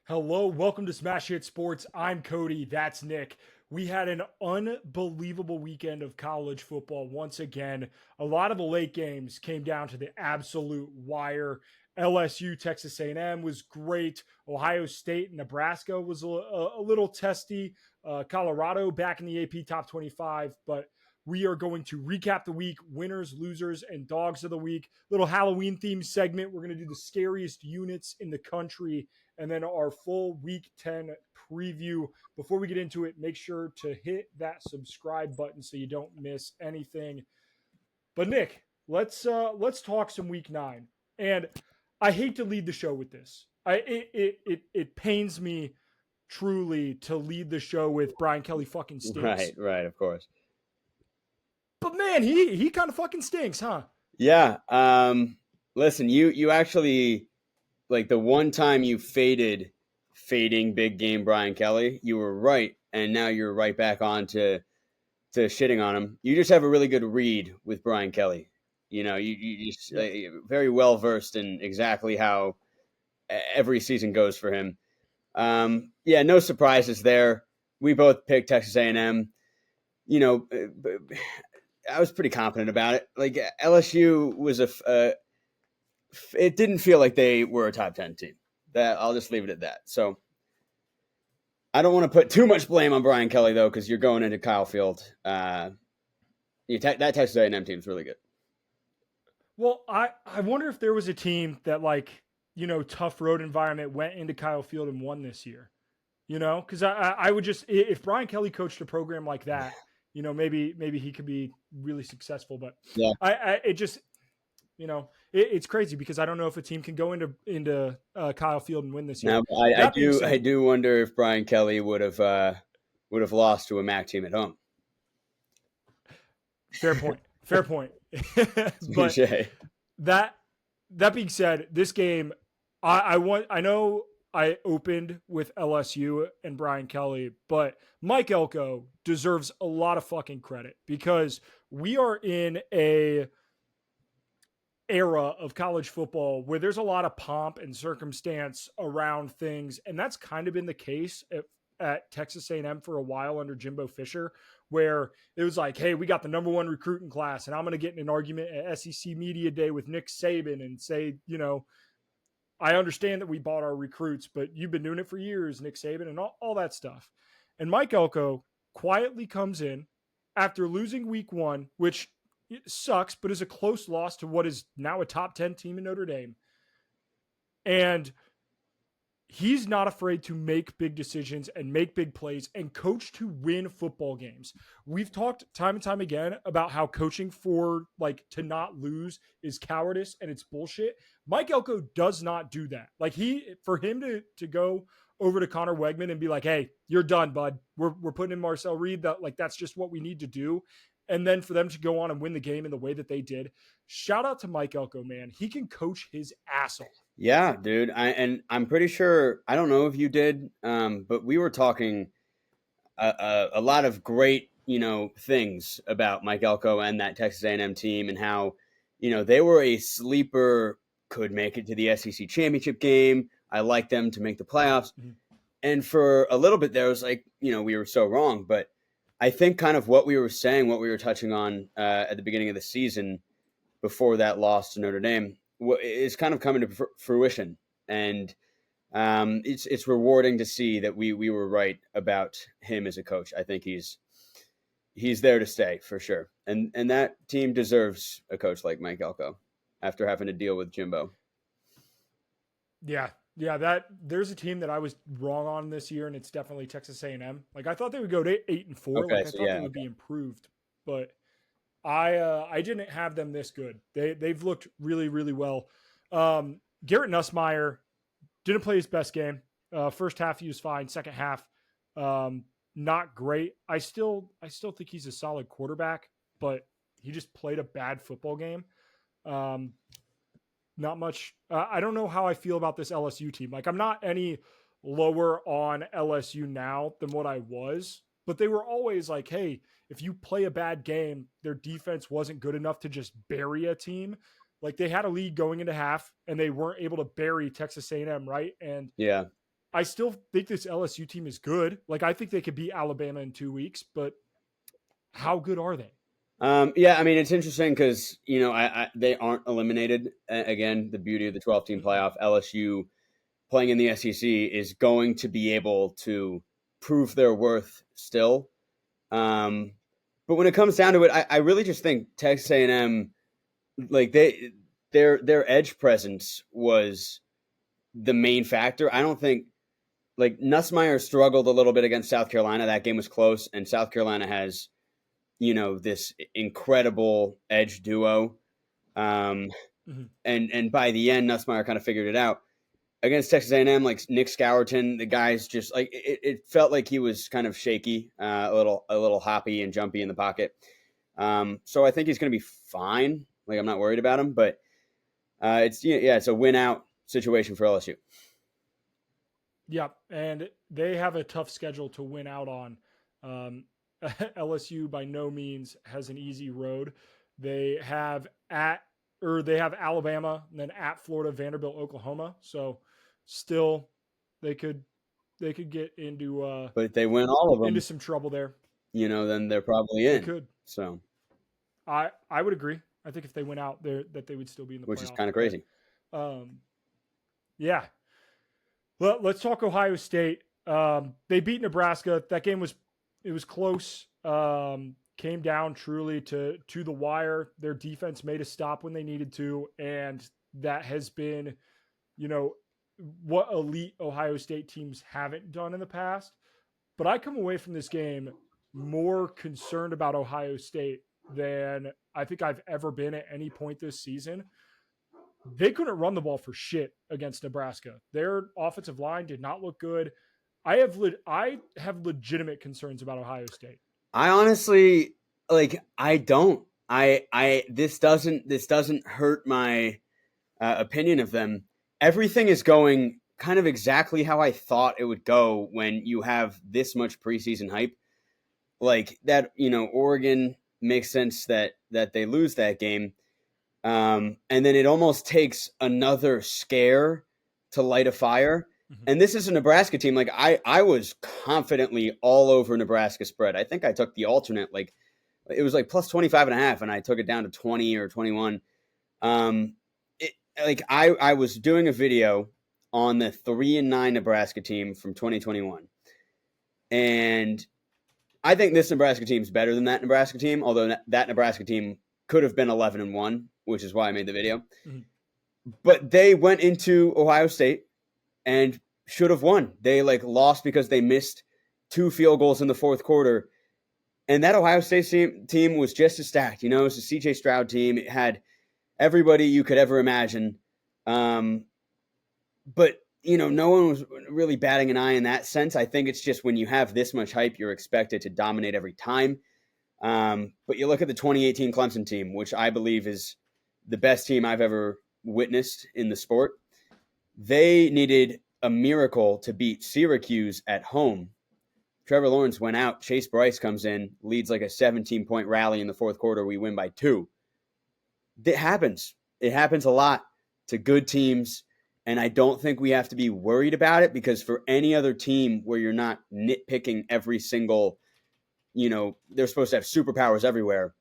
Hello, welcome to Smash Hit Sports. I'm Cody, that's Nick. We had an unbelievable weekend of college football once again. A lot of the late games came down to the absolute wire. LSU, Texas A&M was great. Ohio State and Nebraska was a little testy. Colorado back in the AP Top 25, but we are going to recap the week, winners, losers, and dogs of the week. Little Halloween themed segment. We're going to do the scariest units in the country and then our full week 10 preview. Before we get into it, make sure to hit that subscribe button so you don't miss anything. But Nick, let's talk some week 9. And I hate to lead the show with this. It pains me truly to lead the show with Brian Kelly fucking stinks. Right, of course. But man, he kind of fucking stinks, huh? Yeah. Listen, you actually, like, the one time you fading big game Brian Kelly, you were right, and now you're right back on to shitting on him. You just have a really good read with Brian Kelly. You just very well versed in exactly how every season goes for him. No surprises there. We both picked Texas A&M. I was pretty confident about it. Like, LSU was it didn't feel like they were a top 10 team. That I'll just leave it at that. So I don't want to put too much blame on Brian Kelly though, because you're going into Kyle Field. That Texas A&M team is really good. Well, I wonder if there was a team that, like, tough road environment went into Kyle Field and won this year. Because I would just, if Brian Kelly coached a program like that, maybe he could be really successful. But Yeah, it just, it's crazy because I don't know if a team can go into Kyle Field and win this year. now I do wonder if Brian Kelly would have lost to a MAC team at home. Fair point. Fair point. But that being said, this game, I know I opened with LSU and Brian Kelly, but Mike Elko deserves a lot of fucking credit because we are in a era of college football where there's a lot of pomp and circumstance around things, and that's kind of been the case at Texas A&M for a while under Jimbo Fisher, where it was like, hey, we got the number one recruiting class, and I'm going to get in an argument at SEC Media Day with Nick Saban and say, I understand that we bought our recruits, but you've been doing it for years, Nick Saban, and all that stuff. And Mike Elko quietly comes in after losing week 1, which sucks, but is a close loss to what is now a top 10 team in Notre Dame. And he's not afraid to make big decisions and make big plays and coach to win football games. We've talked time and time again about how coaching for, like, to not lose is cowardice and it's bullshit. Mike Elko does not do that. Like, for him to go over to Connor Wegman and be like, hey, you're done, bud. We're putting in Marcel Reed. That's just what we need to do. And then for them to go on and win the game in the way that they did. Shout out to Mike Elko, man. He can coach his ass off. Yeah, dude. I'm pretty sure, I don't know if you did, but we were talking a lot of great, things about Mike Elko and that Texas A&M team and how, they were a sleeper, could make it to the SEC championship game. I like them to make the playoffs. Mm-hmm. And for a little bit there, it was like, we were so wrong. But I think kind of what we were saying, what we were touching on at the beginning of the season before that loss to Notre Dame, is kind of coming to fruition, and it's rewarding to see that we were right about him as a coach. I think he's there to stay for sure, and that team deserves a coach like Mike Elko after having to deal with Jimbo. Yeah, that there's a team that I was wrong on this year, and it's definitely Texas A&M. Like, I thought they would go to 8-4. Okay, I thought they would be improved, but I didn't have them this good. They've looked really, really well. Garrett Nussmeier didn't play his best game. First half he was fine. Second half, not great. I still think he's a solid quarterback, but he just played a bad football game. Not much. I don't know how I feel about this LSU team. Like, I'm not any lower on LSU now than what I was, but they were always like, hey, if you play a bad game, their defense wasn't good enough to just bury a team. Like, they had a lead going into half and they weren't able to bury Texas A&M, right? And yeah, I still think this LSU team is good. Like, I think they could beat Alabama in 2 weeks, but how good are they? Yeah, I mean, it's interesting because, they aren't eliminated. Again, the beauty of the 12-team playoff, LSU playing in the SEC is going to be able to prove their worth still. But when it comes down to it, I really just think Texas A&M, like their edge presence was the main factor. I don't think like Nussmeier struggled a little bit against South Carolina. That game was close, and South Carolina has this incredible edge duo. And by the end, Nussmeier kind of figured it out. Against Texas A&M, like Nick Scourton, the guy's just like it felt like he was kind of shaky, a little hoppy and jumpy in the pocket. So I think he's going to be fine. Like I'm not worried about him, but it's a win out situation for LSU. Yep, and they have a tough schedule to win out on. LSU by no means has an easy road. They have Alabama, and then at Florida, Vanderbilt, Oklahoma. So still, they could get into but if they win all of them into some trouble there. Then they're probably in. They could. So I would agree. I think if they went out there, that they would still be in the which playoff. is kind of crazy. Yeah. Let's talk Ohio State. They beat Nebraska. That game was close. Came down truly to the wire. Their defense made a stop when they needed to, and that has been, what elite Ohio State teams haven't done in the past. But I come away from this game more concerned about Ohio State than I think I've ever been at any point this season. They couldn't run the ball for shit against Nebraska. Their offensive line did not look good. I have legitimate concerns about Ohio State. I honestly I don't. This doesn't hurt my opinion of them. Everything is going kind of exactly how I thought it would go when you have this much preseason hype. Like that, Oregon makes sense that they lose that game. And then it almost takes another scare to light a fire. Mm-hmm. And this is a Nebraska team. Like I was confidently all over Nebraska spread. I think I took the alternate, like it was like plus 25.5 and I took it down to 20 or 21. I was doing a video on the 3-9 Nebraska team from 2021. And I think this Nebraska team is better than that Nebraska team, although that Nebraska team could have been 11-1, which is why I made the video. Mm-hmm. But they went into Ohio State and should have won. They lost because they missed 2 field goals in the fourth quarter. And that Ohio State team was just as stacked. It was a C.J. Stroud team. It had everybody you could ever imagine. But, no one was really batting an eye in that sense. I think it's just when you have this much hype, you're expected to dominate every time. But you look at the 2018 Clemson team, which I believe is the best team I've ever witnessed in the sport. They needed a miracle to beat Syracuse at home. Trevor Lawrence went out. Chase Bryce comes in, leads like a 17-point rally in the fourth quarter. We win by 2. It happens. It happens a lot to good teams. And I don't think we have to be worried about it because for any other team where you're not nitpicking every single, they're supposed to have superpowers everywhere.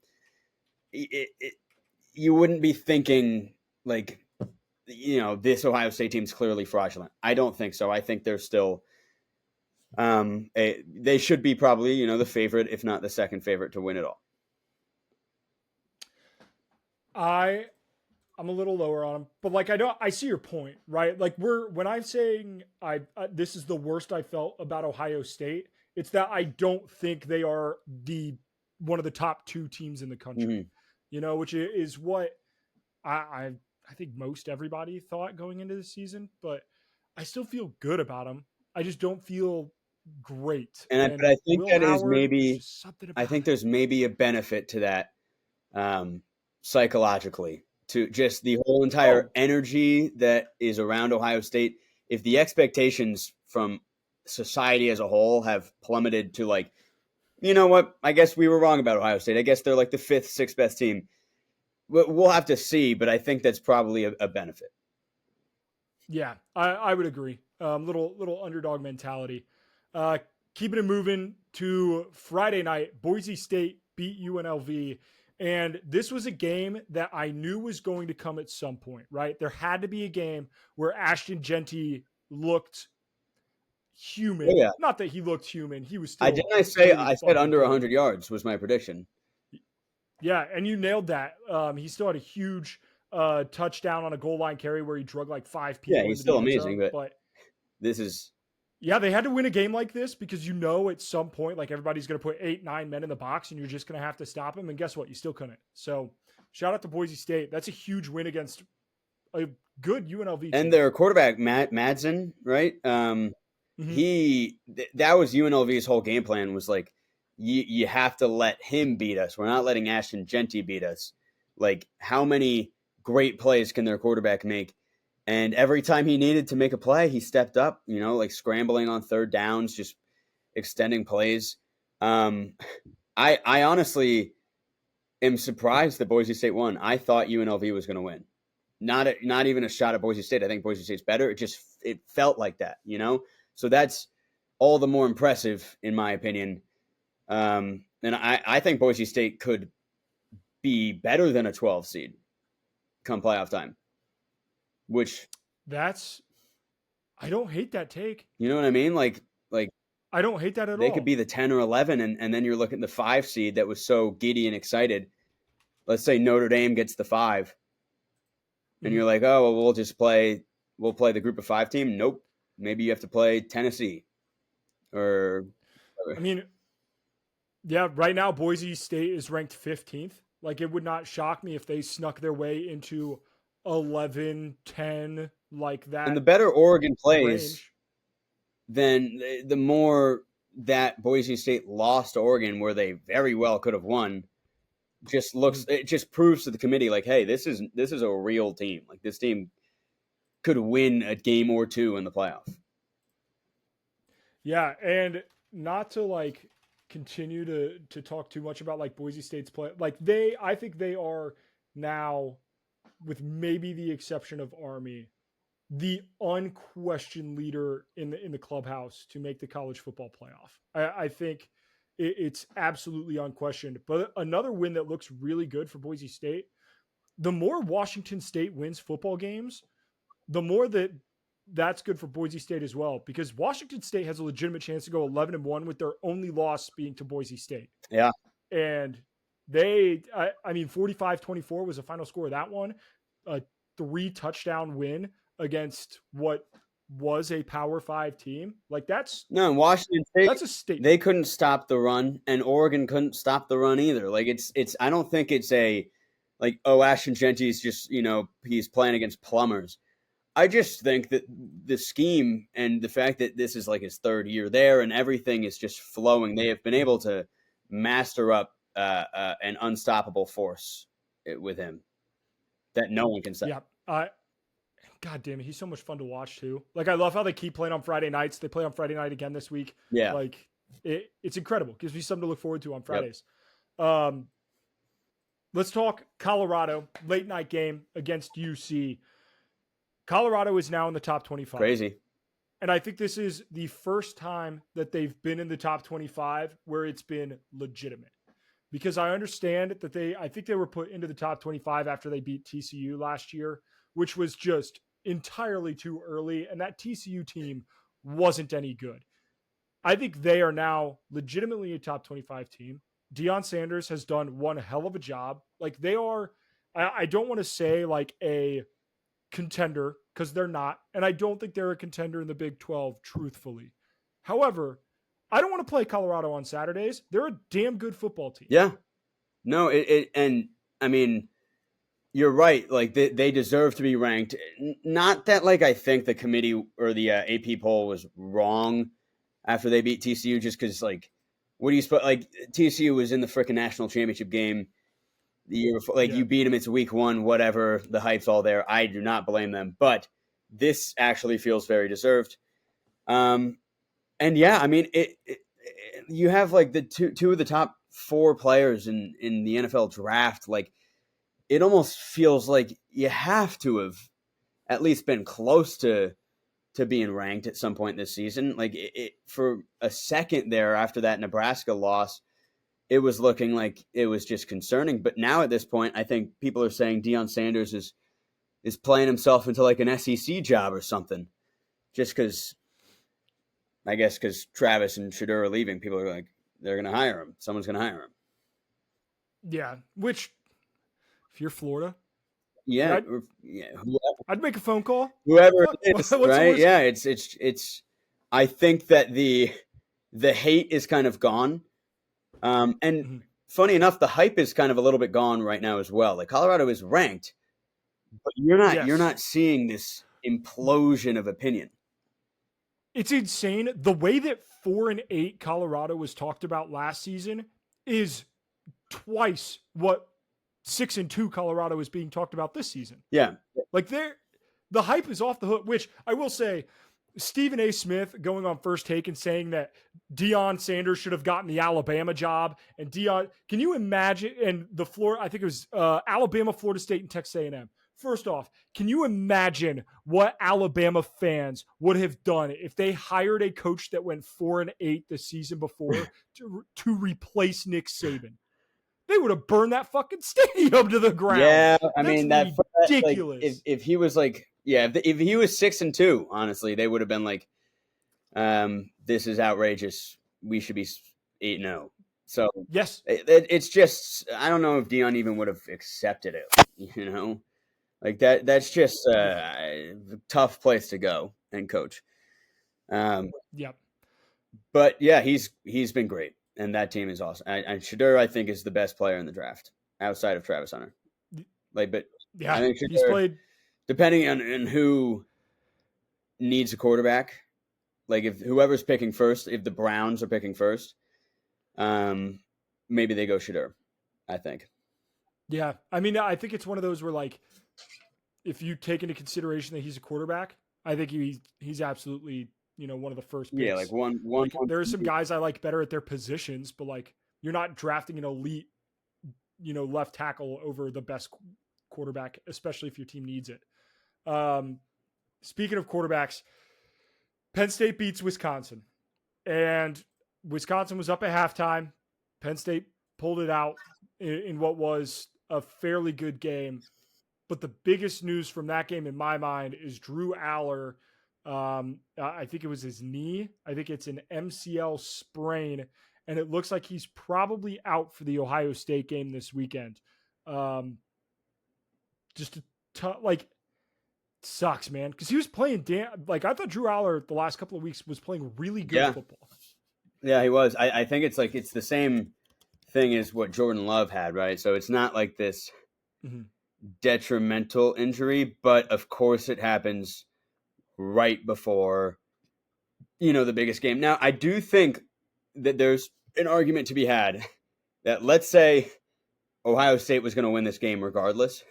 You wouldn't be thinking this Ohio State team's clearly fraudulent. I don't think so. I think they're still, they should be probably, the favorite, if not the second favorite to win it all. I'm a little lower on them, but I see your point, right? When I'm saying this is the worst I felt about Ohio State, it's that I don't think they are one of the top 2 teams in the country, mm-hmm. Which is what I think most everybody thought going into the season, but I still feel good about them. I just don't feel great. But I think Will that Howard, is maybe, I think there's maybe a benefit to that psychologically. To just the whole entire energy that is around Ohio State. If the expectations from society as a whole have plummeted to you know what? I guess we were wrong about Ohio State. I guess they're the 5th, 6th best team. We'll have to see, but I think that's probably a benefit. Yeah, I would agree. Little underdog mentality. Uh, Keeping it moving to Friday night, Boise State beat UNLV. And this was a game that I knew was going to come at some point, right? There had to be a game where Ashton Genty looked Oh, human. yeah. Not that he looked human. He was I still didn't I say really I said fucking under good. 100 yards was my prediction. Yeah, and you nailed that. He still had a huge touchdown on a goal line carry where he drug like 5 Yeah, people he's into still the end amazing, zone. but But this is yeah, they had to win a game like this because at some point, like everybody's going to put 8, 9 men in the box and you're just going to have to stop him. And guess what? You still couldn't. So shout out to Boise State. That's a huge win against a good UNLV team. and their quarterback Madsen, right? That was UNLV's whole game plan was like, you have to let him beat us. We're not letting Ashton Genty beat us. Like, how many great plays can their quarterback make? And every time he needed to make a play, he stepped up, like scrambling on third downs, just extending plays. I honestly am surprised that Boise State won. I thought UNLV was going to win. Not even a shot at Boise State. I think Boise State's better. It felt like that, So that's all the more impressive, in my opinion. And I think Boise State could be better than a 12 seed come playoff time. I don't hate that take. You know what I mean? Like I don't hate that at all. They could be the 10 or 11, and then you're looking at the 5 seed that was so giddy and excited. Let's say Notre Dame gets the 5. And you're like, oh, well, we'll play the group of 5 team. Nope. Maybe you have to play Tennessee. Or I mean, yeah, right now Boise State is ranked 15th. Like, it would not shock me if they snuck their way into 11, 10, like that. And the better Oregon plays, range. Then the more that Boise State lost to Oregon, where they very well could have won, it just proves to the committee, like, hey, this is a real team. Like, this team could win a game or 2 in the playoff. Yeah, and not to like continue to talk too much about like Boise State's play. Like, I think they are now, with maybe the exception of Army, the unquestioned leader in the clubhouse to make the college football playoff. I think it's absolutely unquestioned. But another win that looks really good for Boise State, the more Washington State wins football games, the more that's good for Boise State as well, because Washington State has a legitimate chance to go 11-1 with their only loss being to Boise State. Yeah. And they, 45-24 was the final score of that one. A 3 touchdown win against what was a Power 5 team. Like, Washington State, that's a statement. They couldn't stop the run, and Oregon couldn't stop the run either. Like, it's I don't think it's like, oh, Ashton Genty's just, he's playing against plumbers. I just think that the scheme and the fact that this is like his 3rd year there and everything is just flowing. They have been able to master up an unstoppable force with him that no one can stop. Yeah. God damn it. He's so much fun to watch too. Like, I love how they keep playing on Friday nights. They play on Friday night again this week. Yeah. Like, it's incredible. Gives me something to look forward to on Fridays. Yep. Let's talk Colorado. Late night game against UC. Colorado is now in the top 25. Crazy. And I think this is the first time that they've been in the top 25 where it's been legitimate. Because I understand that I think they were put into the top 25 after they beat TCU last year, which was just entirely too early. And that TCU team wasn't any good. I think they are now legitimately a top 25 team. Deion Sanders has done one hell of a job. Like, they are, I don't want to say like a contender, because they're not. And I don't think they're a contender in the Big 12, truthfully. However, I don't want to play Colorado on Saturdays. They're a damn good football team. Yeah. No, and I mean, you're right. Like, they deserve to be ranked. Not that, like, I think the committee or the AP poll was wrong after they beat TCU, just because, like, what do you suppose? Like, TCU was in the freaking national championship game the year before. Like, you beat them. It's week 1, whatever. The hype's all there. I do not blame them. But this actually feels very deserved. And yeah, I mean, you have like the two of the top 4 players in the NFL draft. Like, it almost feels like you have to have at least been close to to being ranked at some point this season. Like for a second there after that Nebraska loss, it was looking like it was just concerning. But now at this point, I think people are saying Deion Sanders is playing himself into like an SEC job or something, just because. I guess because Travis and Shedeur are leaving, people are like, they're going to hire him. Someone's going to hire him. Yeah, which if you're Florida, yeah, I'd make a phone call. Whoever it is, right? Yeah, it's. I think that the hate is kind of gone, and funny enough, the hype is kind of a little bit gone right now as well. Like Colorado is ranked, but you're not seeing this implosion of opinion. It's insane. The way that 4-8 Colorado was talked about last season is twice what 6-2 Colorado is being talked about this season. Yeah. Like the hype is off the hook, which I will say, Stephen A. Smith going on First Take and saying that Deion Sanders should have gotten the Alabama job. And Deion, can you imagine? And the Florida, I think it was Alabama, Florida State, and Texas A&M. First off, can you imagine what Alabama fans would have done if they hired a coach that went 4-8 the season before to replace Nick Saban? They would have burned that fucking stadium to the ground. Yeah, I mean that's ridiculous. Like, if he was like, if he was 6-2, honestly, they would have been like, this is outrageous. We should be 8-0. So yes, it's just I don't know if Deion even would have accepted it. You know. Like that's just a tough place to go and coach. Yep. But yeah, he's been great, and that team is awesome. And Shedeur, I think, is the best player in the draft outside of Travis Hunter. Like, but yeah, I think Shedeur, he's played. Depending on who needs a quarterback, like if whoever's picking first, if the Browns are picking first, maybe they go Shedeur. I think. Yeah, I mean, I think it's one of those where like, if you take into consideration that he's a quarterback, I think he's absolutely, one of the first picks. Yeah, like one. There are some guys I like better at their positions, but like you're not drafting an elite, left tackle over the best quarterback, especially if your team needs it. Speaking of quarterbacks, Penn State beats Wisconsin, and Wisconsin was up at halftime. Penn State pulled it out in what was a fairly good game. But the biggest news from that game in my mind is Drew Aller. I think it was his knee. I think it's an MCL sprain, and it looks like he's probably out for the Ohio State game this weekend. Just sucks, man, because he was playing I thought Drew Aller the last couple of weeks was playing really good football. Yeah, he was. I think it's the same thing as what Jordan Love had, right? So it's not like this detrimental injury, but of course it happens right before the biggest game. Now, I do think that there's an argument to be had that let's say Ohio State was going to win this game regardless,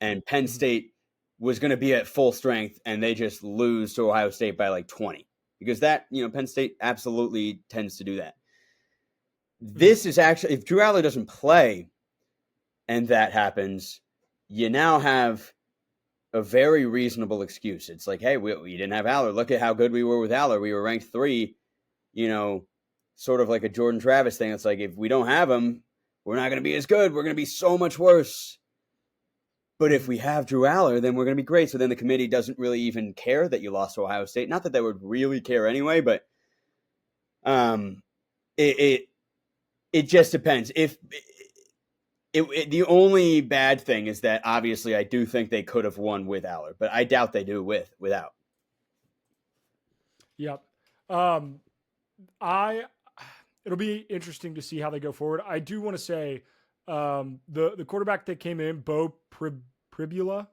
and Penn State was going to be at full strength, and they just lose to Ohio State by like 20, because that Penn State absolutely tends to do that. This is actually, if Drew Aller doesn't play and that happens, you now have a very reasonable excuse. It's like, hey, we didn't have Aller. Look at how good we were with Aller. We were ranked 3, sort of like a Jordan Travis thing. It's like, if we don't have him, we're not going to be as good. We're going to be so much worse. But if we have Drew Aller, then we're going to be great. So then the committee doesn't really even care that you lost to Ohio State. Not that they would really care anyway, but it just depends. The only bad thing is that obviously I do think they could have won with Aller, but I doubt they do without. Yep. It'll be interesting to see how they go forward. I do want to say the quarterback that came in, Bo Pribula,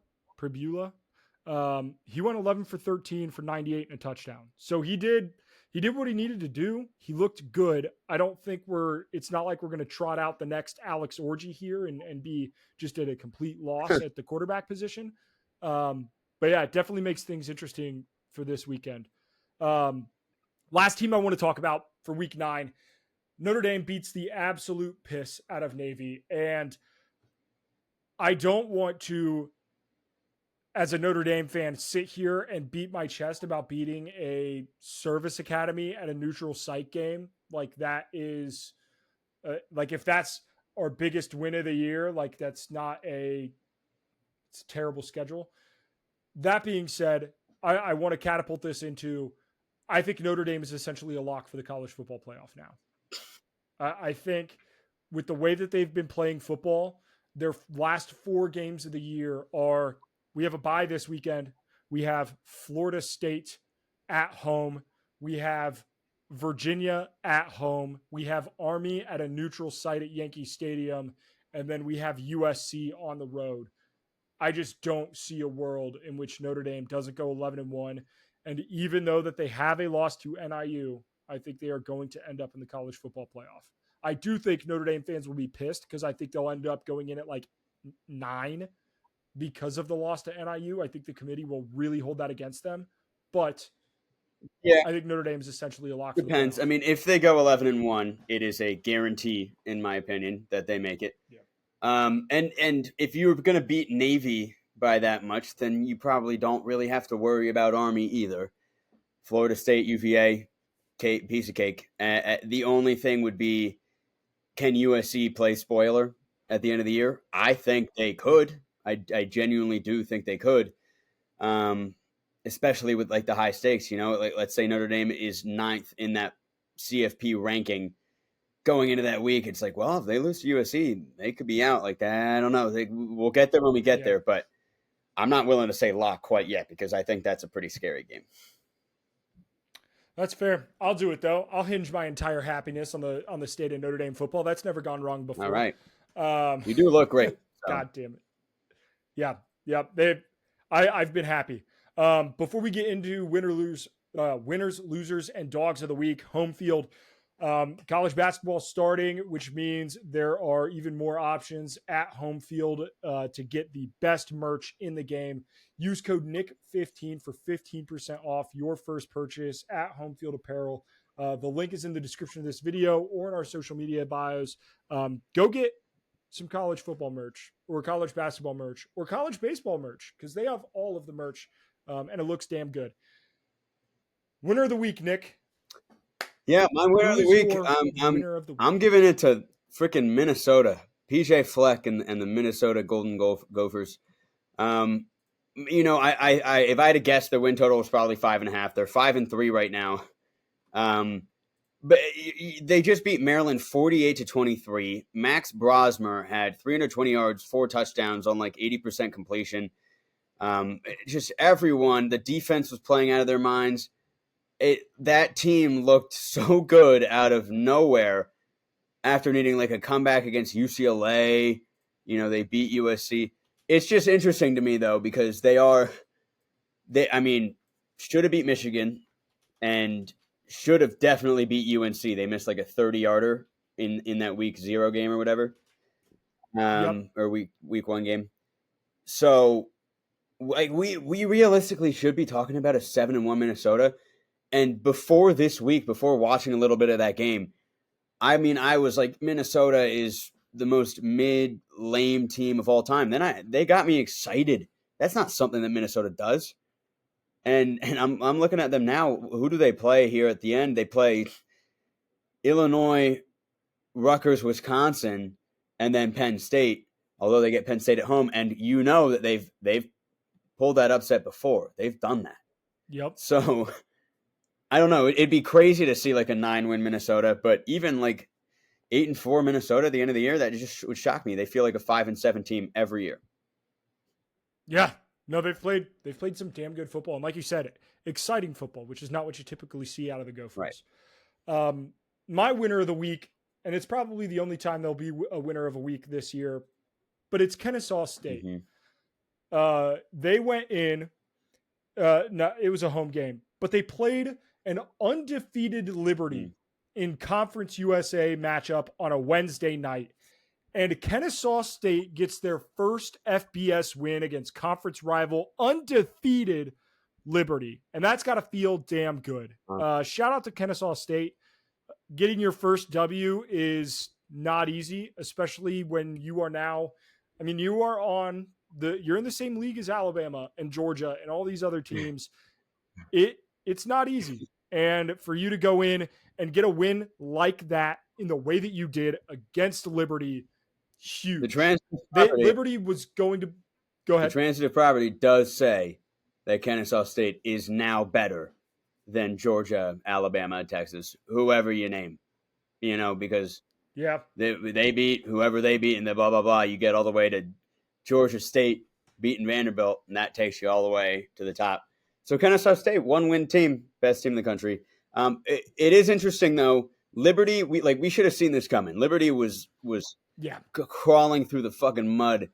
he went 11 for 13 for 98 and a touchdown. So he did what he needed to do. He looked good. I don't think it's not like we're going to trot out the next Alex Orji here and be just at a complete loss at the quarterback position. But yeah, it definitely makes things interesting for this weekend. Last team I want to talk about for week 9, Notre Dame beats the absolute piss out of Navy. And I don't want to as a Notre Dame fan, sit here and beat my chest about beating a service academy at a neutral site game. Like that is like if that's our biggest win of the year, like that's not it's a terrible schedule. That being said, I want to catapult this into I think Notre Dame is essentially a lock for the college football playoff now. I think with the way that they've been playing football, their last 4 games of the year are we have a bye this weekend. We have Florida State at home. We have Virginia at home. We have Army at a neutral site at Yankee Stadium. And then we have USC on the road. I just don't see a world in which Notre Dame doesn't go 11-1. And even though that they have a loss to NIU, I think they are going to end up in the college football playoff. I do think Notre Dame fans will be pissed because I think they'll end up going in at like 9 because of the loss to NIU. I think the committee will really hold that against them. But yeah, I think Notre Dame is essentially a lock. Depends. I mean, if they go 11-1, it is a guarantee, in my opinion, that they make it. Yeah. And if you're going to beat Navy by that much, then you probably don't really have to worry about Army either. Florida State, UVA, piece of cake. The only thing would be, can USC play spoiler at the end of the year? I think they could. I genuinely do think they could. Especially with like the high stakes, like let's say Notre Dame is 9th in that CFP ranking going into that week. It's like, well, if they lose to USC, they could be out like that. I don't know. We'll get there when we get there, but I'm not willing to say lock quite yet because I think that's a pretty scary game. That's fair. I'll do it though. I'll hinge my entire happiness on the state of Notre Dame football. That's never gone wrong before. All right. You do look great. So. God damn it. Yeah. I've been happy. Before we get into winners, losers, and dogs of the week, home field, college basketball starting, which means there are even more options at home field to get the best merch in the game. Use code NICK15 for 15% off your first purchase at Home Field Apparel. The link is in the description of this video or in our social media bios. Go get some college football merch or college basketball merch or college baseball merch because they have all of the merch. And it looks damn good. Winner of the week, Nick. Yeah, my winner of the week. I'm giving it to freaking Minnesota. PJ Fleck and the Minnesota Golden Gophers. I if I had to guess, their win total was probably 5.5. They're 5-3 right now. But they just beat Maryland 48-23. Max Brosmer had 320 yards, 4 touchdowns on like 80% completion. Just everyone, the defense was playing out of their minds. That team looked so good out of nowhere after needing like a comeback against UCLA. They beat USC. It's just interesting to me though, because should have beat Michigan and should have definitely beat UNC. They missed like a 30-yarder in that week 0 game or whatever. Or week 1 game. So like we realistically should be talking about a 7-1 Minnesota. And before this week, before watching a little bit of that game, I was like, Minnesota is the most lame team of all time. Then they got me excited. That's not something that Minnesota does. And I'm looking at them now. Who do they play here at the end? They play Illinois, Rutgers, Wisconsin, and then Penn State. Although they get Penn State at home, and that they've pulled that upset before. They've done that. Yep. So I don't know. It'd be crazy to see like a 9-win Minnesota, but even like 8-4 Minnesota at the end of the year, that just would shock me. They feel like a 5-7 team every year. Yeah. No, they've played some damn good football. And like you said, exciting football, which is not what you typically see out of the Gophers. Right. My winner of the week, and it's probably the only time there'll be a winner of a week this year, but it's Kennesaw State. Mm-hmm. They went in, it was a home game, but they played an undefeated Liberty in Conference USA matchup on a Wednesday night. And Kennesaw State gets their first FBS win against conference rival undefeated Liberty. And that's got to feel damn good. Shout out to Kennesaw State. Getting your first W is not easy, especially when you are now, you are on you're in the same league as Alabama and Georgia and all these other teams. It's not easy. And for you to go in and get a win like that in the way that you did against Liberty, huge. Liberty was going to go ahead. The transitive property does say that Kennesaw State is now better than Georgia, Alabama, Texas, whoever you name, because they beat whoever they beat and the blah, blah, blah. You get all the way to Georgia State beating Vanderbilt, and that takes you all the way to the top. So Kennesaw State, 1-win team, best team in the country. It is interesting, though. Liberty, we should have seen this coming. Liberty was crawling through the fucking mud,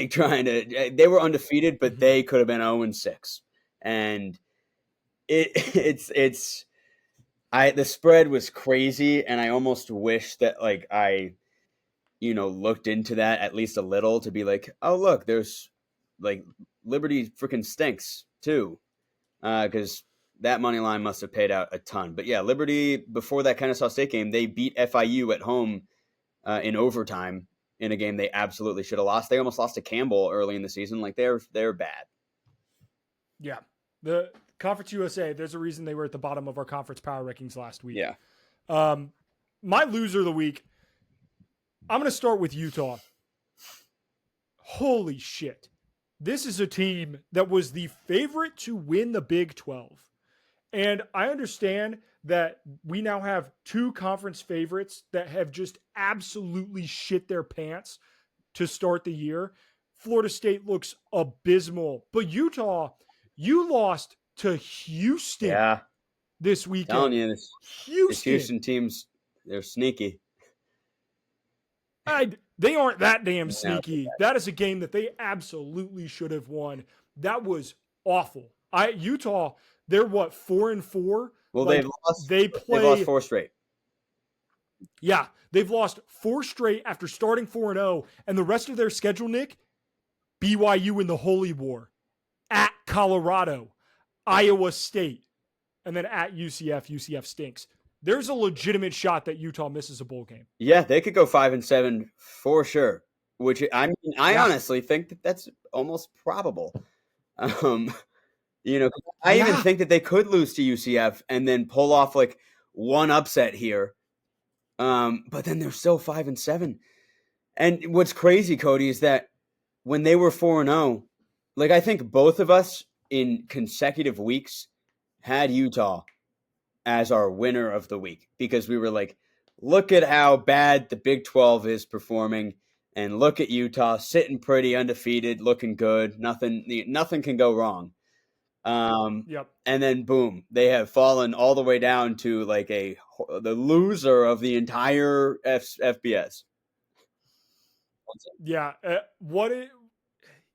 trying to. They were undefeated, but they could have been 0-6, and the spread was crazy, and I almost wish that I looked into that at least a little to be like, oh look, there's Liberty freaking stinks too, because that money line must have paid out a ton. But yeah, Liberty before that Kennesaw State game, they beat FIU at home in overtime in a game they absolutely should have lost. They almost lost to Campbell early in the season. They're bad. Yeah, the Conference USA. There's a reason they were at the bottom of our conference power rankings last week. Yeah. My loser of the week. I'm going to start with Utah. Holy shit. This is a team that was the favorite to win the Big 12. And I understand that we now have 2 conference favorites that have just absolutely shit their pants to start the year. Florida State looks abysmal. But Utah, you lost to Houston this weekend. I'm telling you, this Houston teams, they're sneaky. They aren't that damn sneaky. That is a game that they absolutely should have won. That was awful. Utah, they're 4-4? Well, they've lost 4 straight. Yeah, they've lost 4 straight after starting 4-0, and the rest of their schedule, Nick, BYU in the Holy War, at Colorado, Iowa State, and then at UCF. UCF stinks. There's a legitimate shot that Utah misses a bowl game. Yeah, they could go 5-7 for sure. Which I honestly think that's almost probable. I even think that they could lose to UCF and then pull off one upset here. But then they're still 5-7. And what's crazy, Cody, is that when they were 4-0, I think both of us in consecutive weeks had Utah as our winner of the week because we were like, look at how bad the Big 12 is performing and look at Utah sitting pretty undefeated, looking good. Nothing can go wrong. Yep. And then boom, they have fallen all the way down to the loser of the entire FBS. Yeah.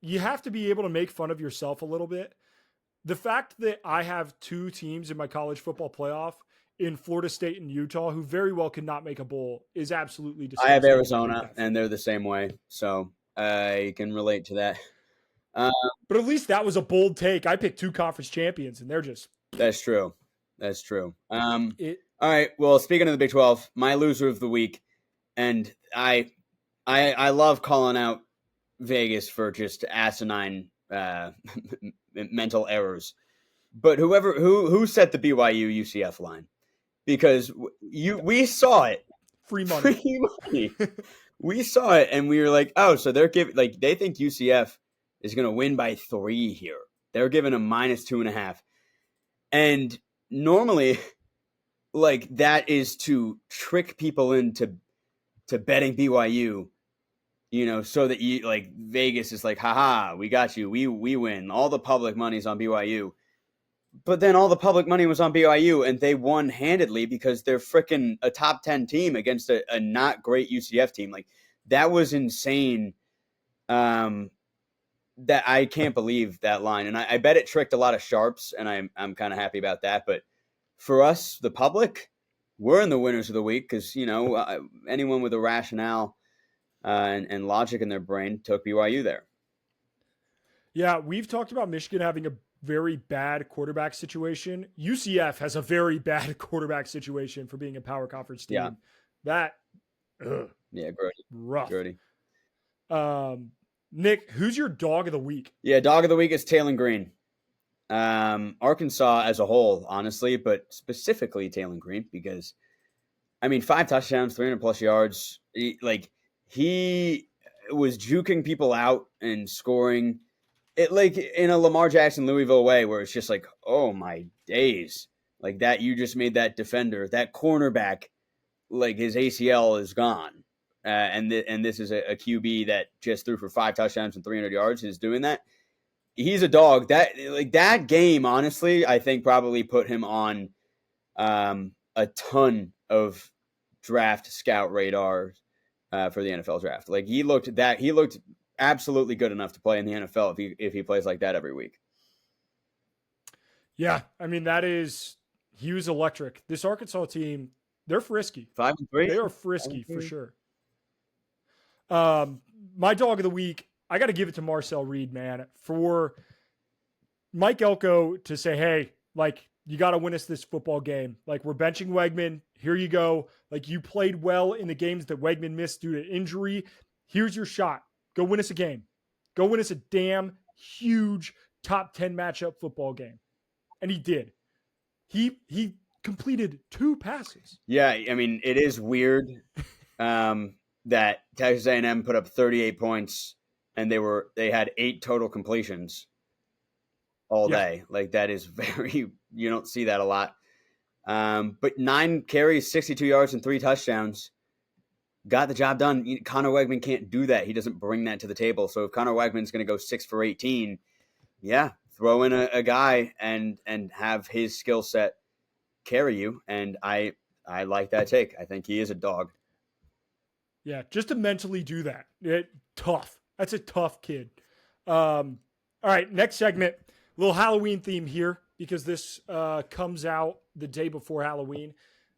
You have to be able to make fun of yourself a little bit. The fact that I have 2 teams in my college football playoff in Florida State and Utah who very well could not make a bowl is absolutely disgusting. I have Arizona, and they're the same way, so I can relate to that. But at least that was a bold take. I picked 2 conference champions, and they're just... That's true. All right, well, speaking of the Big 12, my loser of the week, and I love calling out Vegas for just asinine mental errors, but who set the BYU UCF line, because we saw it. Free money. We saw it, and we were like, oh, so they're giving they think UCF is going to win by 3 here. They're giving them -2.5, and normally, that is to trick people into betting BYU. So that Vegas is haha, we got you. We win. All the public money's on BYU. But then all the public money was on BYU, and they won handedly because they're freaking a top 10 team against a not great UCF team. That was insane. That I can't believe that line. And I bet it tricked a lot of sharps, and I'm kind of happy about that. But for us, the public, we're in the winners of the week because, anyone with a rationale and logic in their brain took BYU there. Yeah, we've talked about Michigan having a very bad quarterback situation. UCF has a very bad quarterback situation for being a power conference team. Yeah. That, yeah, rough. Grody. Nick, who's your dog of the week? Yeah, dog of the week is Taylon Green. Arkansas as a whole, honestly, but specifically Taylon Green because, 5 touchdowns, 300 plus yards. He was juking people out and scoring it like in a Lamar Jackson, Louisville way, where it's just like, oh my days, like that. You just made that defender, that cornerback, like his ACL is gone. And this is a QB that just threw for 5 touchdowns and 300 yards is doing that. He's a dog. That game, honestly, I think probably put him on a ton of draft scout radar for the NFL draft. Like he looked absolutely good enough to play in the NFL if he plays like that every week. Yeah, he was electric. This Arkansas team, they're frisky. 5-3. They are frisky for sure. My dog of the week, I got to give it to Marcel Reed, man, for Mike Elko to say, hey, like, you got to win us this football game. Like, we're benching Wegman. Here you go. Like, you played well in the games that Wegman missed due to injury. Here's your shot. Go win us a game. Go win us a damn huge top 10 matchup football game. And he did. He completed 2 passes. Yeah, it is weird that Texas A&M put up 38 points and they had 8 total completions all day. Like that is you don't see that a lot. But 9 carries, 62 yards, and 3 touchdowns. Got the job done. Connor Wegman can't do that. He doesn't bring that to the table. So if Connor Wegman's going to go 6 for 18, throw in a guy and have his skill set carry you. And I like that take. I think he is a dog. Yeah, just to mentally do that. Tough. That's a tough kid. All right, next segment. Little Halloween theme here because this comes out the day before Halloween.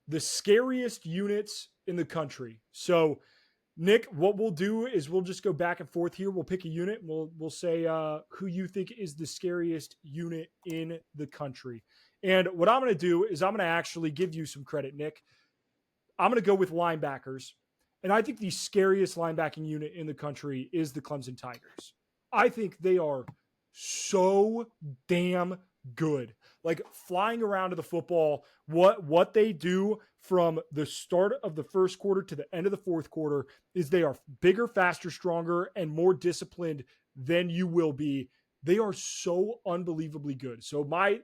The scariest units in the country. So, Nick, what we'll do is we'll just go back and forth here. We'll pick a unit. We'll say who you think is the scariest unit in the country. And what I'm going to do is I'm going to actually give you some credit, Nick. I'm going to go with linebackers. And I think the scariest linebacking unit in the country is the Clemson Tigers. I think they are so damn good. Like flying around to the football, what they do from the start of the first quarter to the end of the fourth quarter is they are bigger, faster, stronger, and more disciplined than you will be. They are so unbelievably good. So the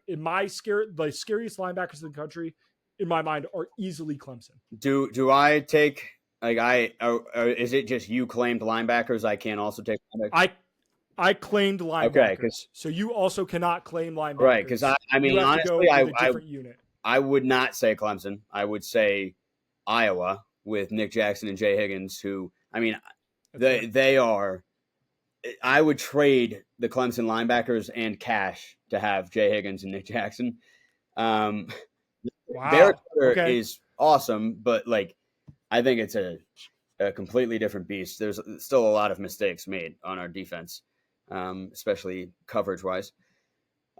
scariest linebackers in the country, in my mind, are easily Clemson. Do I take is it just you claimed linebackers? I can't also take linebackers? I claimed linebackers. Okay, so you also cannot claim linebackers. Right, because honestly, I would not say Clemson. I would say Iowa with Nick Jackson and Jay Higgins, who they are. I would trade the Clemson linebackers and cash to have Jay Higgins and Nick Jackson. Wow. Their is awesome, but like I think it's a completely different beast. There's still a lot of mistakes made on our defense, especially coverage-wise.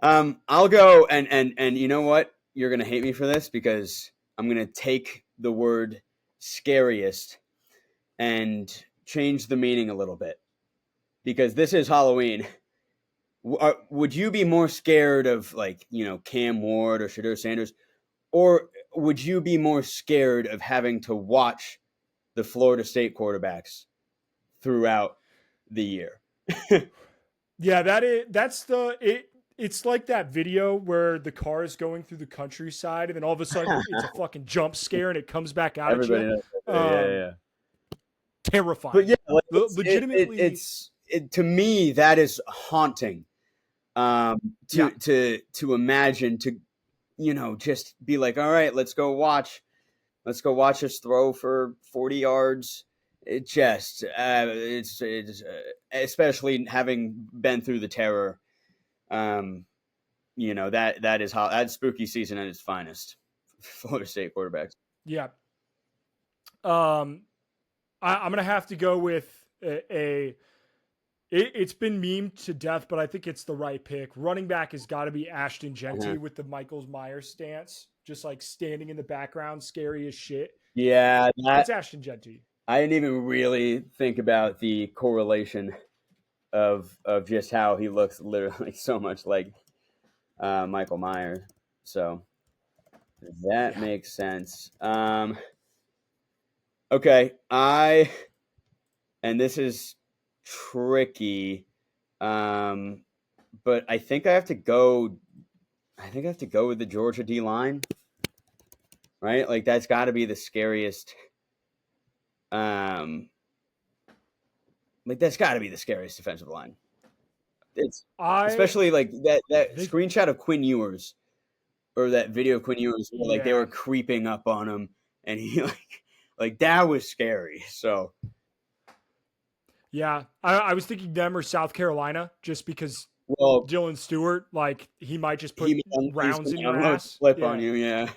I'll go and you know what? You're going to hate me for this because I'm going to take the word scariest and change the meaning a little bit because this is Halloween. Would you be more scared of Cam Ward or Shedeur Sanders, or would you be more scared of having to watch the Florida State quarterbacks throughout the year? Yeah, it's like that video where the car is going through the countryside and then all of a sudden it's a fucking jump scare and it comes back out at you. Yeah. Terrifying. But yeah, legitimately, to me that is haunting. To imagine, to just be like, all right, let's go watch us throw for 40 yards. It just it's especially having been through the terror. That is that's spooky season at its finest. Florida State quarterbacks. Yeah. I'm gonna have to go with it's been memed to death, but I think it's the right pick. Running back has got to be Ashton Genty with the Michaels Myers stance, just like standing in the background, scary as shit. Yeah, it's Ashton Genty. I didn't even really think about the correlation of just how he looks literally so much like Michael Myers. So that makes sense. Okay, and this is tricky, but I think I have to go. I think I have to go with the Georgia D line, right? Like that's got to be the scariest. Like that's got to be the scariest defensive line. It's especially like that screenshot of Quinn Ewers or that video of Quinn Ewers where like they were creeping up on him and he like that was scary. So yeah, I was thinking them or South Carolina just because Dylan Stewart, like he might just put rounds in your ass, flip on you, yeah.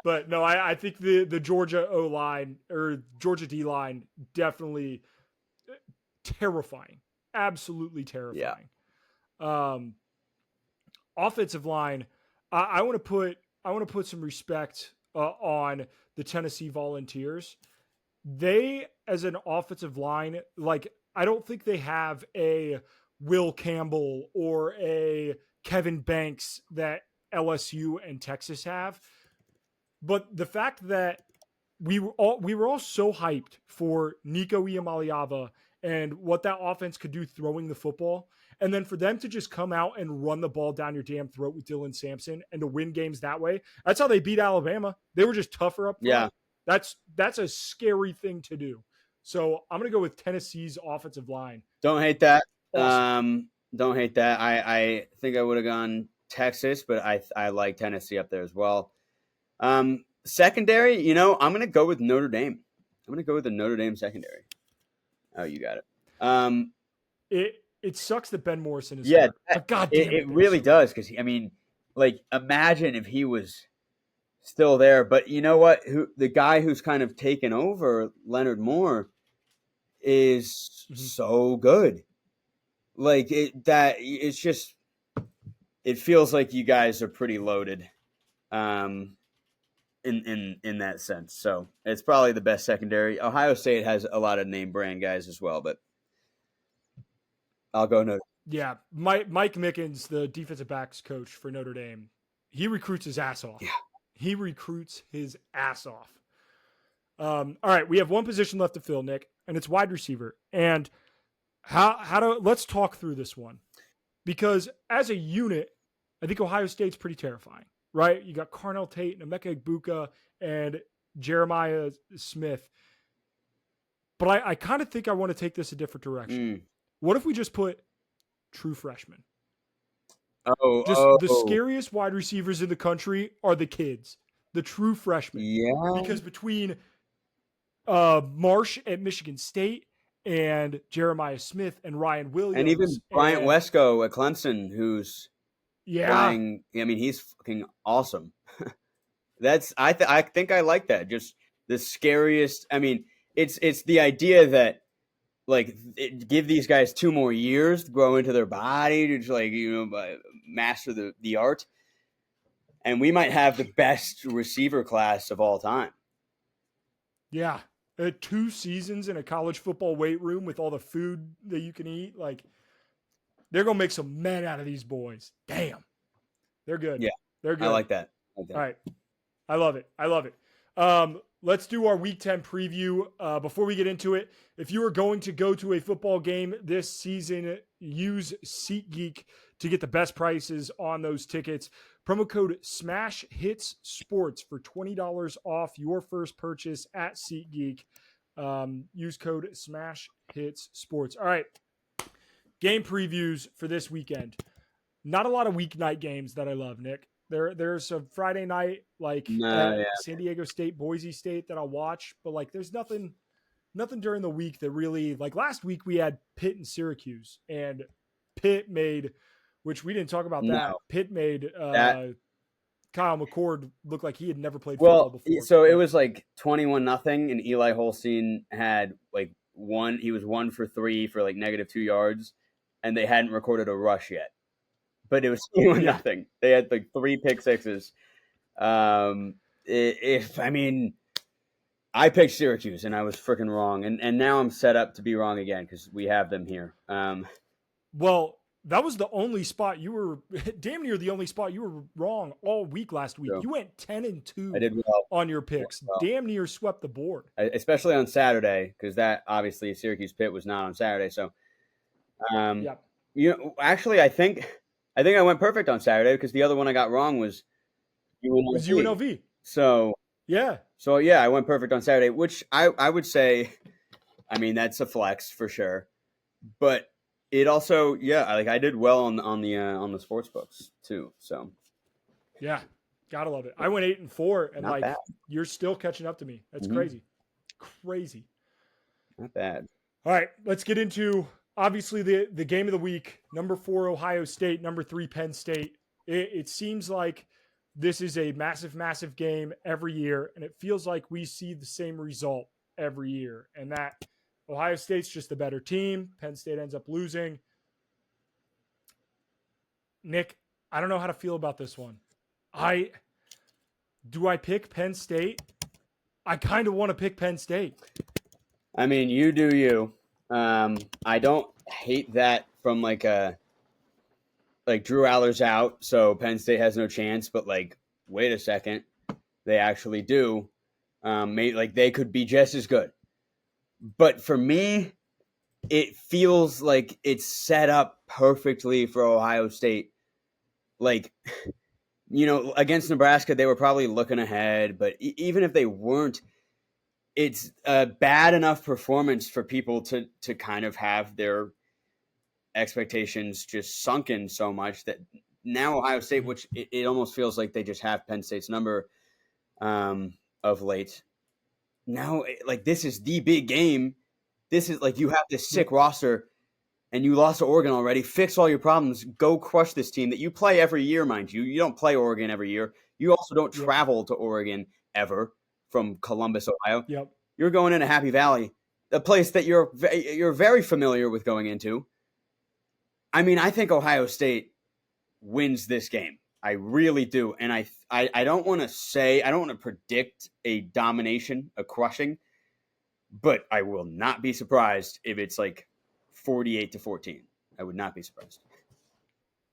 But no, I think the Georgia O line or Georgia D line definitely terrifying, absolutely terrifying. Offensive line, I want to put some respect on the Tennessee Volunteers. They, as an offensive line, like I don't think they have a Will Campbell or a Kevin Banks that LSU and Texas have. But the fact that we were all so hyped for Nico Iamaleava and what that offense could do throwing the football, and then for them to just come out and run the ball down your damn throat with Dylan Sampson and to win games that way, that's how they beat Alabama. They were just tougher up front. Yeah. That's a scary thing to do. So I'm going to go with Tennessee's offensive line. Don't hate that. Awesome. Don't hate that. I think I would have gone Texas, but I like Tennessee up there as well. Secondary, I'm going to go with Notre Dame. I'm going to go with the Notre Dame secondary. Oh, you got it. It sucks that Ben Morrison is hurt. But God damn it really does because imagine if he was still there. But you know what? The guy who's kind of taken over, Leonard Moore, is so good. Like it's just it feels like you guys are pretty loaded. In that sense. So it's probably the best secondary. Ohio State has a lot of name brand guys as well, but I'll go Notre Dame. Yeah. Mike Mickens, the defensive backs coach for Notre Dame, he recruits his ass off. Yeah. He recruits his ass off. All right. We have one position left to fill, Nick, and it's wide receiver. And let's talk through this one. Because as a unit, I think Ohio State's pretty terrifying. Right? You got Carnell Tate, Emeka Egbuka, and Jeremiah Smith. But I kind of think I want to take this a different direction. What if we just put true freshmen? The scariest wide receivers in the country are the kids, the true freshmen. Yeah. Because between Marsh at Michigan State and Jeremiah Smith and Ryan Williams. And even Bryant Wesco at Clemson, who's playing, he's fucking awesome. I think I like that. Just the scariest. It's the idea that give these guys 2 more years to grow into their body to just master the art, and we might have the best receiver class of all time. Yeah, 2 seasons in a college football weight room with all the food that you can eat, they're gonna make some men out of these boys. Damn, they're good. Yeah, they're good. I like that. All right, I love it. Let's do our Week 10 preview. Before we get into it, if you are going to go to a football game this season, use SeatGeek to get the best prices on those tickets. Promo code SMASHHITSSports for $20 off your first purchase at SeatGeek. Use code SMASHHITSSports. All right, game previews for this weekend. Not a lot of weeknight games that I love, Nick. There's a Friday night San Diego State, Boise State that I'll watch, but there's nothing during the week that really last week we had Pitt and Syracuse, and Pitt made, which we didn't talk about that. Pitt made Kyle McCord look like he had never played football before. So it was 21-0, and Eli Holstein had he was 1 for 3 for -2 yards, and they hadn't recorded a rush yet. But it was 21-0. They had 3 pick sixes. I picked Syracuse, and I was freaking wrong. And now I'm set up to be wrong again because we have them here. Well, that was the only spot you were damn near the only spot you were wrong all week last week. So You went 10-2 I did well on your picks. well. Damn near swept the board. Especially on Saturday, because that obviously Syracuse Pitt was not on Saturday. So, Yep. Actually, I think I went perfect on Saturday because the other one I got wrong was UNLV. It was UNLV. So yeah, I went perfect on Saturday, which I would say, I mean, that's a flex for sure, but it also I did well on the sports books too. So yeah, gotta love it. I went 8-4, and not bad. You're still catching up to me. That's crazy. Not bad. All right, let's get into obviously the game of the week. Number 4 Ohio State, number 3 Penn State. It seems like this is a massive game every year, and it feels like we see the same result every year, and that Ohio State's just the better team. Penn State ends up losing. Nick, I don't know how to feel about this one. Do I pick Penn State? I kind of want to pick Penn State. I mean, you do you. I don't hate that from Drew Aller's out, so Penn State has no chance. But wait a second, they actually do. They could be just as good. But for me, it feels like it's set up perfectly for Ohio State. Against Nebraska, they were probably looking ahead, but even if they weren't, it's a bad enough performance for people to kind of have their expectations just sunken so much that now Ohio State, which it almost feels like they just have Penn State's number of late. Now, this is the big game. This is you have this sick roster and you lost to Oregon already. Fix all your problems. Go crush this team that you play every year, mind you. You don't play Oregon every year. You also don't travel to Oregon ever from Columbus, Ohio. Yep. You're going into Happy Valley, a place that you're very familiar with going into. I mean, I think Ohio State wins this game. I really do. And I don't want to predict a domination, a crushing, but I will not be surprised if it's 48-14. I would not be surprised.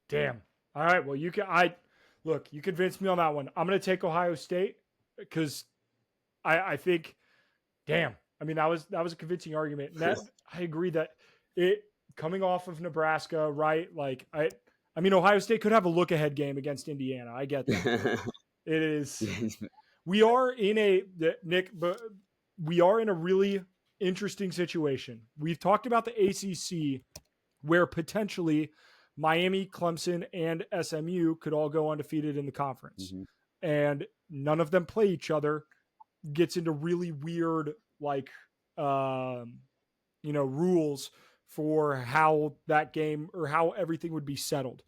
Damn. All right. Well, you convinced me on that one. I'm going to take Ohio State because I think, damn. I mean, that was a convincing argument. And I agree that it coming off of Nebraska, right? I mean, Ohio State could have a look ahead game against Indiana. I get that. It is. We are in a really interesting situation. We've talked about the ACC where potentially Miami, Clemson, and SMU could all go undefeated in the conference. Mm-hmm. And none of them play each other. Gets into really weird, rules for how that game or how everything would be settled.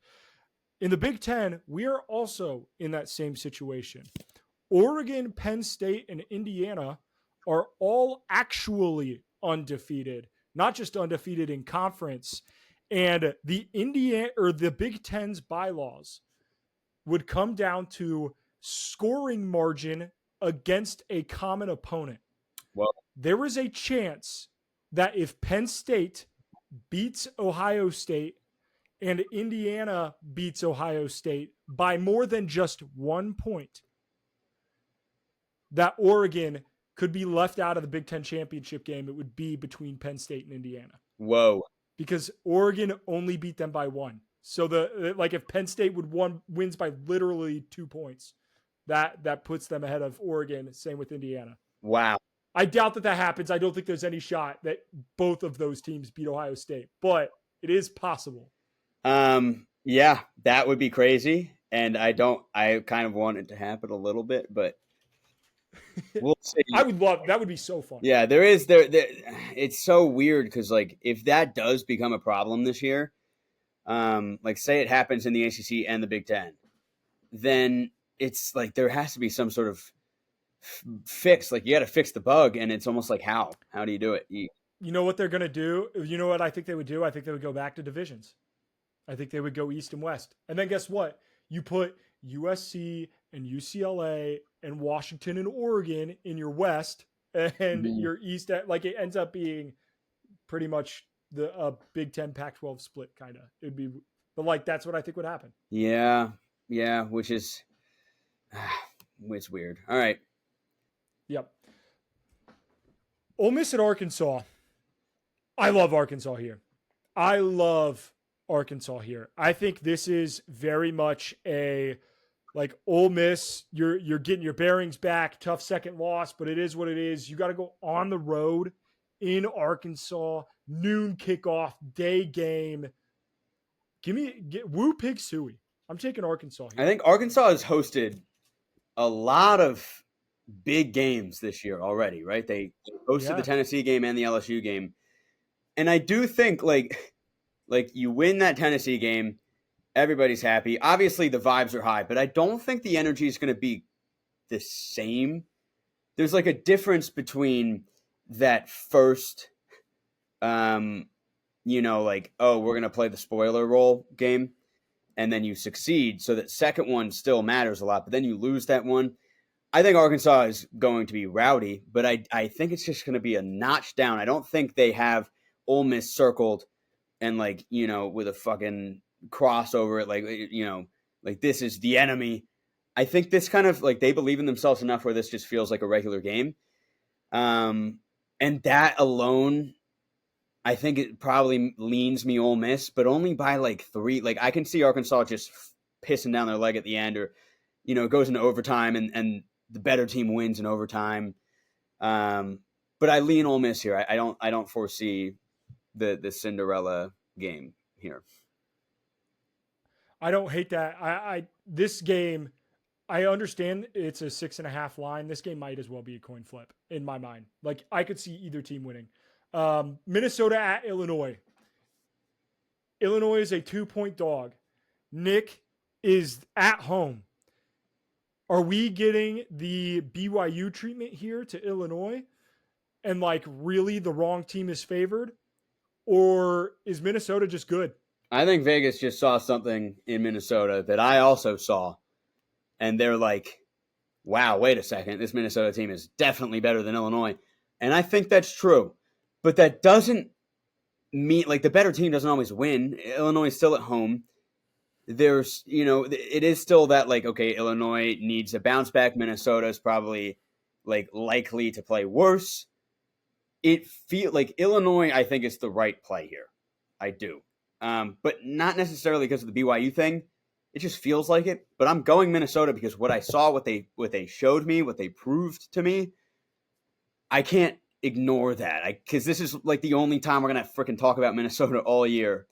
In the Big Ten, we are also in that same situation. Oregon, Penn State, and Indiana are all actually undefeated, not just undefeated in conference. And the Big Ten's bylaws would come down to scoring margin against a common opponent. Well, there is a chance that if Penn State beats Ohio State and Indiana beats Ohio State by more than just 1 point, that Oregon could be left out of the Big Ten championship game. It would be between Penn State and Indiana. Whoa. Because Oregon only beat them by 1. So if Penn State wins by literally 2 points, that puts them ahead of Oregon. Same with Indiana. Wow. I doubt that happens. I don't think there's any shot that both of those teams beat Ohio State, but it is possible. Yeah, that would be crazy. And I kind of want it to happen a little bit, but we'll see. I would love that. Would be so fun. Yeah, it's so weird because if that does become a problem this year, say it happens in the ACC and the Big Ten, then it's there has to be some sort of fix. You got to fix the bug, and it's almost how do you do it? You know what they're gonna do? You know what I think they would do? I think they would go back to divisions. I think they would go East and West, and then guess what? You put USC and UCLA and Washington and Oregon in your West, and your East, like it ends up being pretty much the Big Ten Pac-12 split kind of. It'd be, but like that's what I think would happen. Yeah, which is it's weird. All right. Yep. Ole Miss at Arkansas. I love Arkansas here. I love Arkansas here. I think this is very much a like Ole Miss. You're getting your bearings back. Tough second loss, but it is what it is. You got to go on the road in Arkansas. Noon kickoff, day game. Woo Pig Suey. I'm taking Arkansas here. I think Arkansas has hosted a lot of big games this year already, right? They hosted the Tennessee game and the LSU game. And I do think like you win that Tennessee game, everybody's happy. Obviously the vibes are high, but I don't think the energy is going to be the same. There's like a difference between that first like, oh, we're going to play the spoiler role game, and then you succeed. So that second one still matters a lot, but then you lose that one. I think Arkansas is going to be rowdy, but I think it's just going to be a notch down. I don't think they have Ole Miss circled and like, with a fucking cross over it, like, like this is the enemy. I think this kind of like they believe in themselves enough where this just feels like a regular game. And that alone, I think it probably leans me Ole Miss, but only by like 3. Like I can see Arkansas just pissing down their leg at the end, or it goes into overtime and the better team wins in overtime. But I lean Ole Miss here. I don't foresee the Cinderella game here. I don't hate that. This game, I understand it's a 6.5 line. This game might as well be a coin flip in my mind. Like I could see either team winning. Minnesota at Illinois. Illinois is a 2-point dog. Nick is at home. Are we getting the BYU treatment here to Illinois? And like really the wrong team is favored? Or is Minnesota just good? I think Vegas just saw something in Minnesota that I also saw. And they're like, wow, wait a second. This Minnesota team is definitely better than Illinois. And I think that's true. But that doesn't mean, like, the better team doesn't always win. Illinois is still at home. There's, it is still that, like, okay, Illinois needs a bounce back. Minnesota is probably, like, likely to play worse. It feels like Illinois, I think, is the right play here. I do. But not necessarily because of the BYU thing. It just feels like it. But I'm going Minnesota because what I saw, what they showed me, what they proved to me, I can't ignore that. Because this is like the only time we're going to freaking talk about Minnesota all year.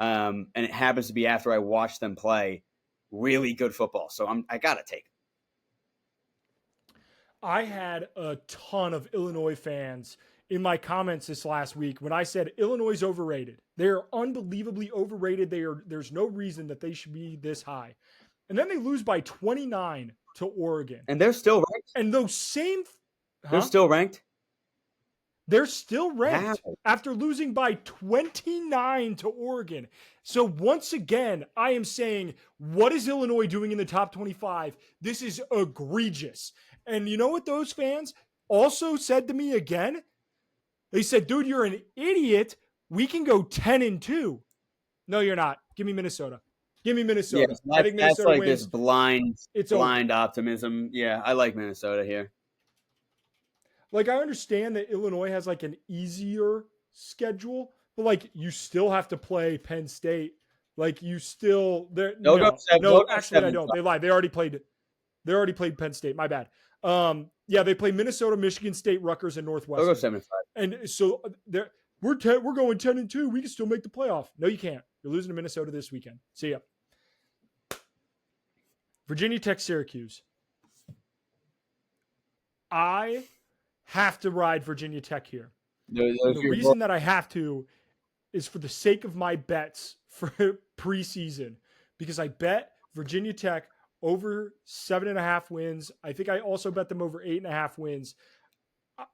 And it happens to be after I watched them play really good football. So I got to take it. I had a ton of Illinois fans in my comments this last week when I said Illinois is overrated. They're unbelievably overrated. There's no reason that they should be this high. And then they lose by 29 to Oregon. And they're still ranked? And those same... They're still ranked? They're still ranked after losing by 29 to Oregon. So once again, I am saying, what is Illinois doing in the top 25? This is egregious. And you know what those fans also said to me again? They said, dude, you're an idiot. We can go 10-2. No, you're not. Give me Minnesota. Give me Minnesota. Yes, I think Minnesota like wins. This blind optimism. Yeah, I like Minnesota here. Like, I understand that Illinois has like an easier schedule, but like you still have to play Penn State. Like you still there. No, actually I don't. They lied. They already played Penn State. My bad. Yeah, they play Minnesota, Michigan State, Rutgers, and Northwestern. They'll go 7-5. And so we're going 10-2. We can still make the playoff. No, you can't. You're losing to Minnesota this weekend. See ya. Virginia Tech, Syracuse. I have to ride Virginia Tech here. The reason that I have to is for the sake of my bets for preseason, because I bet Virginia Tech over 7.5 wins. I think I also bet them over 8.5 wins.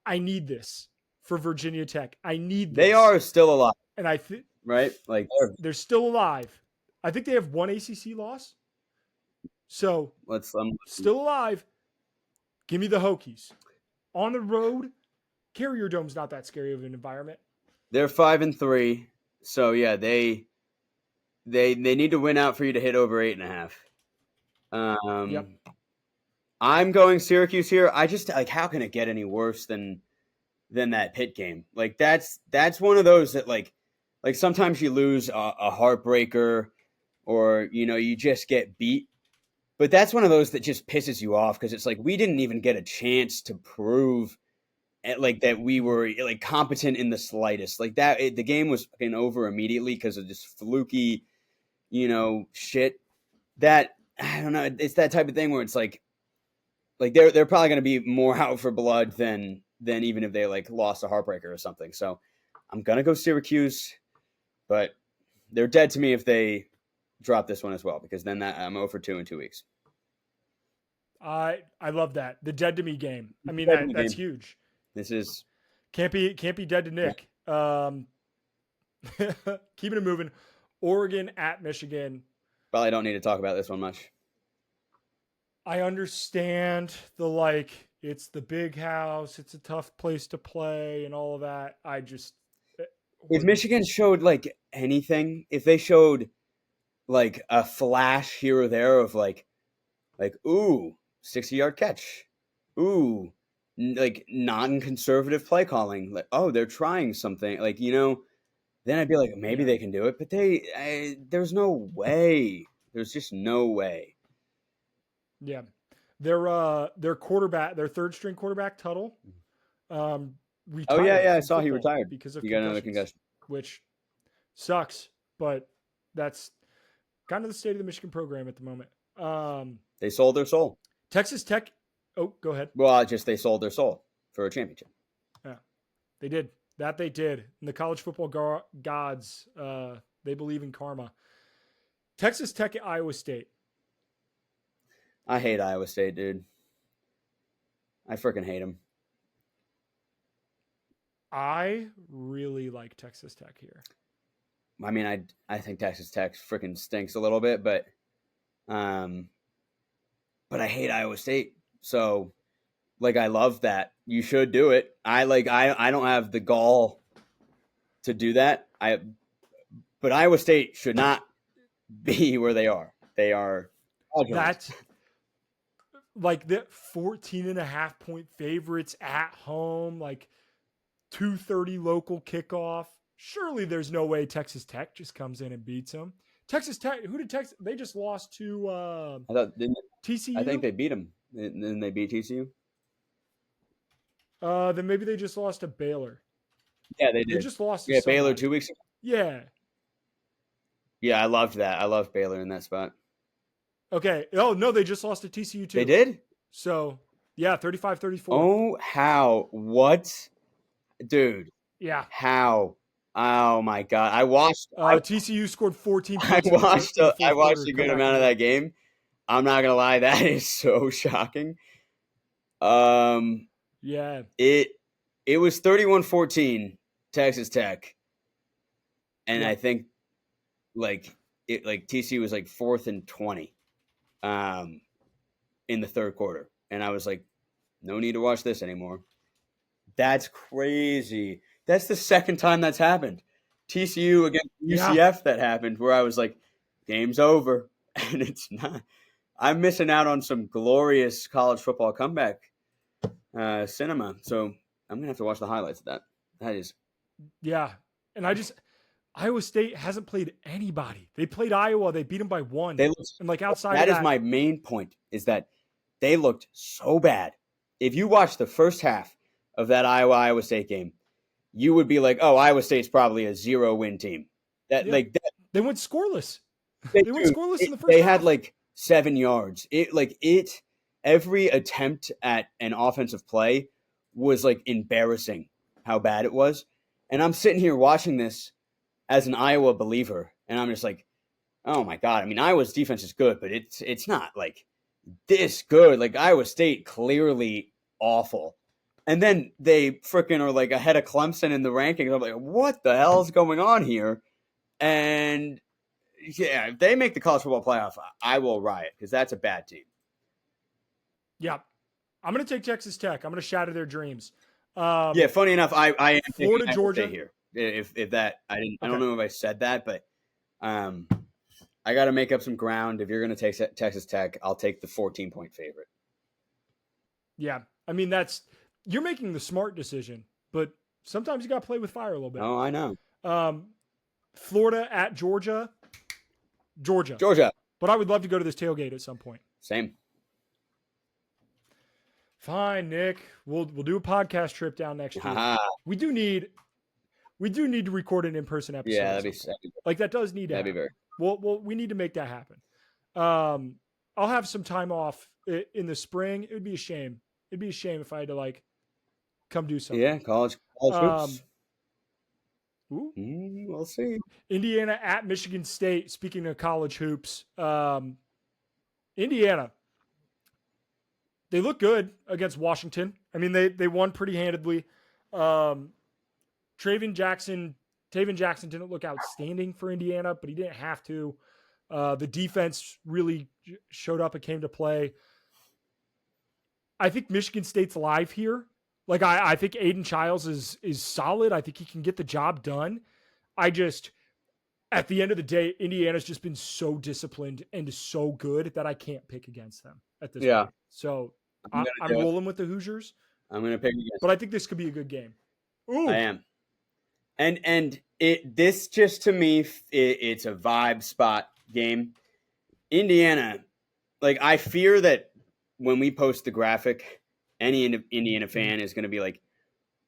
I need this for Virginia Tech. I need this. They are still alive. And I think, right? Like they're still alive. I think they have one ACC loss. So let's still alive. Give me the Hokies On the road, Carrier Dome's not that scary of an environment. They're 5-3, so yeah, they need to win out for you to hit over 8.5. Yep. I'm going Syracuse here. I just like, how can it get any worse than that Pitt game? Like that's one of those that like sometimes you lose a heartbreaker, or you just get beat. But that's one of those that just pisses you off because it's like we didn't even get a chance to prove like that we were like competent in the slightest. Like that, the game was fucking over immediately because of this fluky, shit. That I don't know. It's that type of thing where it's like they're probably going to be more out for blood than even if they like lost a heartbreaker or something. So I'm gonna go Syracuse, but they're dead to me if they drop this one as well, because then I'm 0 for 2 in 2 weeks. I love that, the dead to me game. I mean that's huge. This is can't be dead to Nick. Yeah. Keeping it moving. Oregon at Michigan. Probably don't need to talk about this one much. I understand the it's the big house, it's a tough place to play and all of that. If Michigan showed like anything, if they showed like a flash here or there of like ooh, 60-yard catch, ooh, like non-conservative play calling, like oh, they're trying something, like then I'd be like maybe they can do it, but there's no way. There's just no way. Yeah. Their quarterback, their third string quarterback, Tuttle, retired. Oh yeah, I saw he retired because of another concussion, which sucks, but that's kind of the state of the Michigan program at the moment. They sold their soul. Texas Tech. Oh, go ahead. Well, they sold their soul for a championship. Yeah, they did. That they did. And the college football gods, they believe in karma. Texas Tech at Iowa State. I hate Iowa State, dude. I freaking hate them. I really like Texas Tech here. I mean, I think Texas Tech freaking stinks a little bit, but I hate Iowa State. So, like, I love that. You should do it. I don't have the gall to do that. But Iowa State should not be where they are. They are. That's like the 14.5-point favorites at home, like 2:30 local kickoff. Surely there's no way Texas Tech just comes in and beats them. Texas Tech, who did Texas? They just lost to TCU. I think they beat them. Then they beat TCU. Then maybe they just lost to Baylor. Yeah, they did. They just lost to Baylor 2 weeks ago. Yeah. Yeah, I loved that. I loved Baylor in that spot. Okay. Oh, no, they just lost to TCU too. They did? So, yeah, 35-34. Oh, how? What? Dude. Yeah. How? Oh, my God. I watched. TCU scored 14 points. I watched a good amount of that game. I'm not going to lie. That is so shocking. Yeah. It was 31-14 Texas Tech. And I think TCU was like 4th and 20 in the third quarter. And I was like, no need to watch this anymore. That's crazy. That's the second time that's happened. TCU against UCF that happened, where I was like, game's over. And it's not. I'm missing out on some glorious college football comeback cinema. So I'm going to have to watch the highlights of that. That is. Yeah. And Iowa State hasn't played anybody. They played Iowa. They beat them by 1. Outside that is my main point, is that they looked so bad. If you watch the first half of that Iowa State game, you would be like, oh, Iowa State's probably a 0-win team. They went scoreless. They went scoreless in the first They half. had 7 yards. Every attempt at an offensive play was embarrassing how bad it was. And I'm sitting here watching this as an Iowa believer, and I'm just like, oh my God. I mean, Iowa's defense is good, but it's not this good. Iowa State clearly awful. And then they freaking are ahead of Clemson in the rankings. I'm like, what the hell is going on here? And yeah, if they make the college football playoff, I will riot, because that's a bad team. Yeah. I'm going to take Texas Tech. I'm going to shatter their dreams. Yeah, funny enough, I am Florida, Georgia here. If that I okay. I don't know if I said that, but I got to make up some ground. If you're going to take Texas Tech, I'll take the 14-point favorite. Yeah, I mean you're making the smart decision, but sometimes you got to play with fire a little bit. Oh, I know. Florida at Georgia. Georgia. But I would love to go to this tailgate at some point. Same. Fine, Nick. We'll do a podcast trip down next year. We do need to record an in-person episode. Yeah, that'd be like that does need to happen. Very. Well, we need to make that happen. I'll have some time off in the spring. It would be a shame. It'd be a shame if I had to like come do something. Yeah, college hoops. We'll see. Indiana at Michigan State. Speaking of college hoops, Indiana, they look good against Washington. I mean, they won pretty handedly. Taven Jackson didn't look outstanding for Indiana, but he didn't have to. The defense really showed up and came to play. I think Michigan State's live here. Like I think Aiden Childs is solid. I think he can get the job done. At the end of the day, Indiana's just been so disciplined and so good that I can't pick against them at this point. So I'm rolling with the Hoosiers. I'm going to pick against but I think this could be a good game. Ooh. I am. And this just to me, it's a vibe spot game. Indiana, like I fear that when we post the graphic, any Indiana fan is going to be like,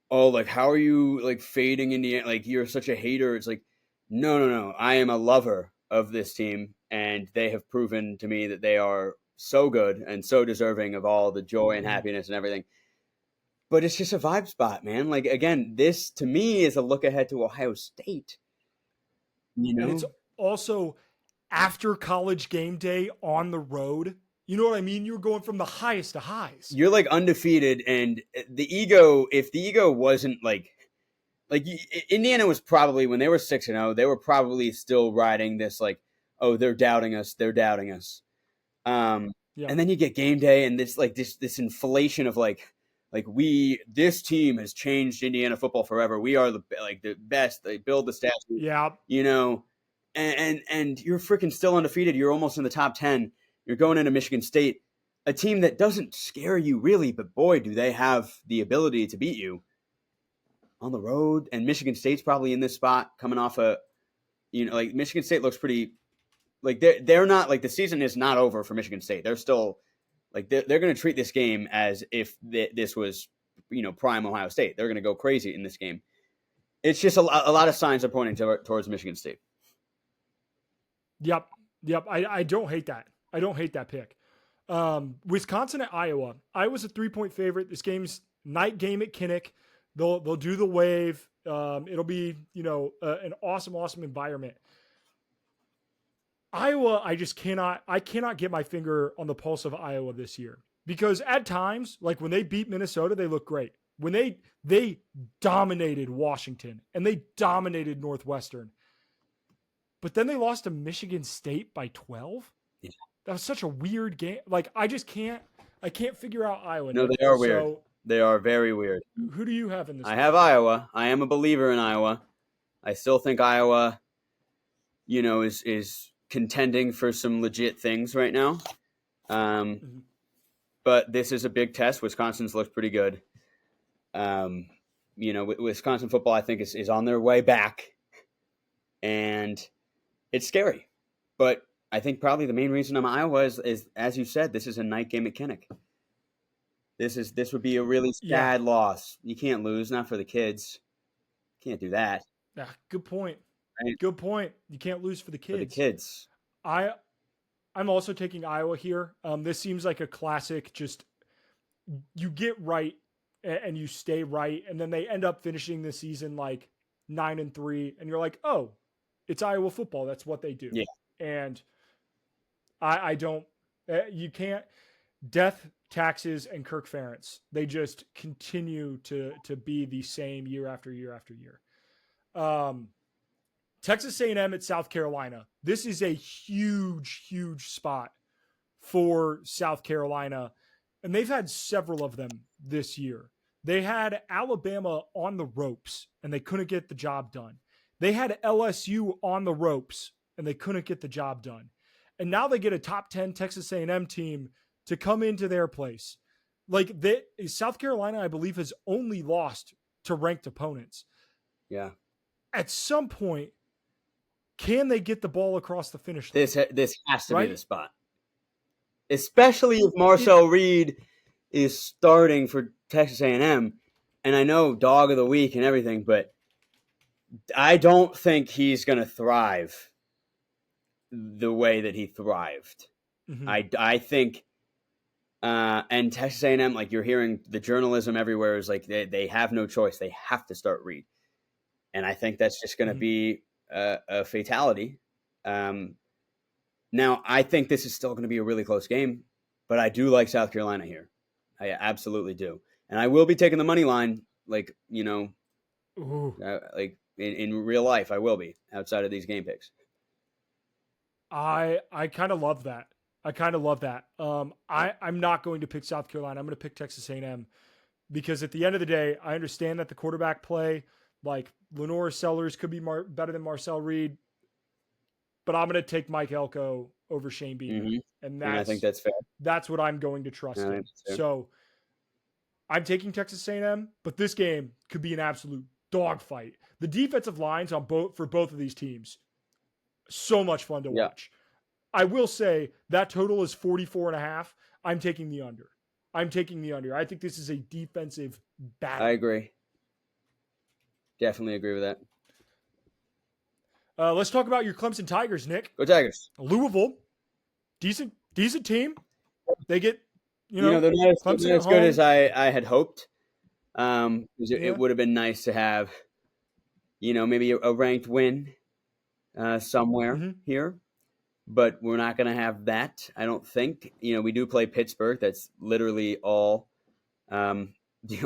oh, like, how are you like fading Indiana? Like you're such a hater. It's like, no. I am a lover of this team, and they have proven to me that they are so good and so deserving of all the joy and happiness and everything. But it's just a vibe spot, man. Like, again, this to me is a look ahead to Ohio State. You know, and it's also after college game day on the road. You know what I mean? You're going from the highest to highs. You're like undefeated, and the ego. If the ego wasn't like Indiana was probably when they were 6-0, they were probably still riding this like, oh, they're doubting us. And then you get game day, and this inflation of like this team has changed Indiana football forever. We are the best. They build the stats. Yeah. You know, and you're freaking still undefeated. You're almost in the top 10. You're going into Michigan State, a team that doesn't scare you really, but boy, do they have the ability to beat you on the road. And Michigan State's probably in this spot coming off Michigan State looks pretty they're not the season is not over for Michigan State. They're still they're going to treat this game as if this was, prime Ohio State. They're going to go crazy in this game. It's just a lot of signs are pointing towards Michigan State. Yep. I don't hate that. I don't hate that pick. Wisconsin at Iowa. Iowa's a 3-point favorite. This game's night game at Kinnick. They'll do the wave. It'll be, an awesome environment. Iowa, I cannot get my finger on the pulse of Iowa this year, because at times, like when they beat Minnesota, they look great. When they dominated Washington and they dominated Northwestern, but then they lost to Michigan State by 12. Yeah. That was such a weird game. Like I can't figure out Iowa. No, they are weird. They are very weird. Who do you have in this? I have Iowa. I am a believer in Iowa. I still think Iowa, is contending for some legit things right now. But this is a big test. Wisconsin's looked pretty good. Wisconsin football, I think, is on their way back. And it's scary. But I think probably the main reason I'm Iowa is, as you said, this is a night game at Kinnick. This would be a really sad loss. You can't lose, not for the kids. Can't do that. Yeah, good point. Right? Good point. You can't lose for the kids. For the kids. I'm also taking Iowa here. This seems like a classic. Just you get right and you stay right, and then they end up finishing the season 9-3, and you're like, oh, it's Iowa football. That's what they do. Yeah. And I don't. You can't. Death, taxes, and Kirk Ferentz. They just continue to be the same year after year after year. Texas A&M at South Carolina. This is a huge spot for South Carolina. and they've had several of them this year. They had Alabama on the ropes, and they couldn't get the job done. They had LSU on the ropes, and they couldn't get the job done. And now they get a top 10 Texas A&M team to come into their place. Like South Carolina, I believe, has only lost to ranked opponents. Yeah. At some point, can they get the ball across the finish line? This has to be the spot. Especially if Marcel Reed is starting for Texas A&M. And I know dog of the week and everything, but I don't think he's going to thrive the way that he thrived. Mm-hmm. I think, and Texas A&M, like you're hearing the journalism everywhere is like they have no choice. They have to start Reed. And I think that's just going to be a fatality. Now, I think this is still going to be a really close game, but I do like South Carolina here. I absolutely do. And I will be taking the money line, like, like in real life, I will be outside of these game picks. I kind of love that. I'm not going to pick South Carolina. I'm going to pick Texas A&M because at the end of the day, I understand that the quarterback play, like Lenore Sellers could be better than Marcel Reed, but I'm going to take Mike Elko over Shane Beamer. Mm-hmm. And I think that's fair. That's what I'm going to trust in. So I'm taking Texas A&M, but this game could be an absolute dogfight. The defensive lines for both of these teams, so much fun to watch. I will say that total is 44.5. I'm taking the under. I think this is a defensive battle. I agree. Definitely agree with that. Let's talk about your Clemson Tigers, Nick. Go Tigers. Louisville, decent team. They get, they're not as good as I had hoped. It would have been nice to have, maybe a ranked win somewhere here. But we're not going to have that, I don't think. We do play Pittsburgh. That's literally all the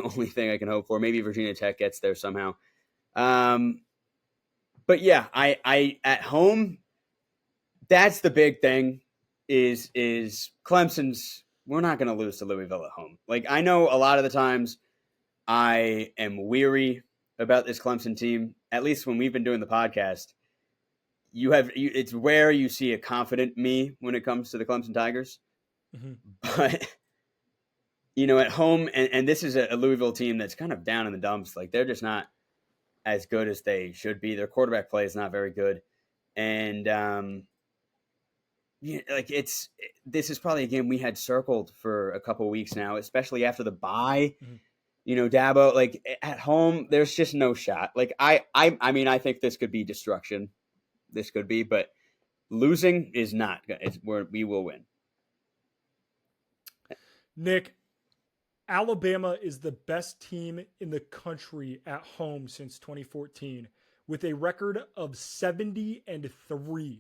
only thing I can hope for. Maybe Virginia Tech gets there somehow. But yeah, I at home, that's the big thing is Clemson's, we're not going to lose to Louisville at home. Like, I know a lot of the times I am weary about this Clemson team, at least when we've been doing the podcast. It's rare you see a confident me when it comes to the Clemson Tigers. Mm-hmm. But, at home, and this is a Louisville team that's kind of down in the dumps. Like, they're just not as good as they should be. Their quarterback play is not very good. And, this is probably a game we had circled for a couple of weeks now, especially after the bye. Mm-hmm. Dabo, like, at home, there's just no shot. Like, I mean, I think this could be destruction. This could be, but losing is not. It's where we will win. Nick, Alabama is the best team in the country at home since 2014 with a record of 70-3.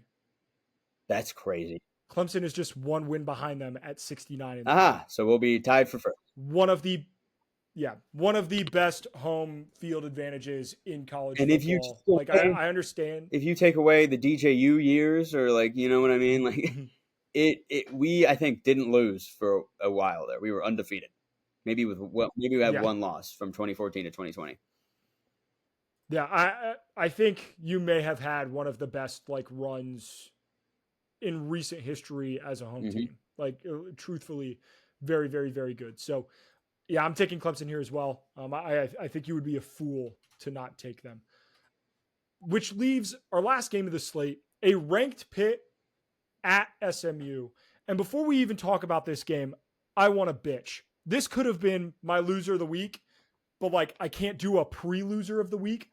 That's crazy. Clemson is just one win behind them at 69. So we'll be tied for first. One of the best home field advantages in college and football. If you I understand. If you take away the DJU years, or like, you know what I mean? Like we, I think, didn't lose for a while there. We were undefeated. Maybe we had one loss from 2014 to 2020. Yeah, I think you may have had one of the best runs in recent history as a home team. Like, truthfully, very, very, very good. So, yeah, I'm taking Clemson here as well. I think you would be a fool to not take them. Which leaves our last game of the slate, a ranked Pitt at SMU. And before we even talk about this game, I want to bitch. This could have been my loser of the week, but I can't do a pre-loser of the week.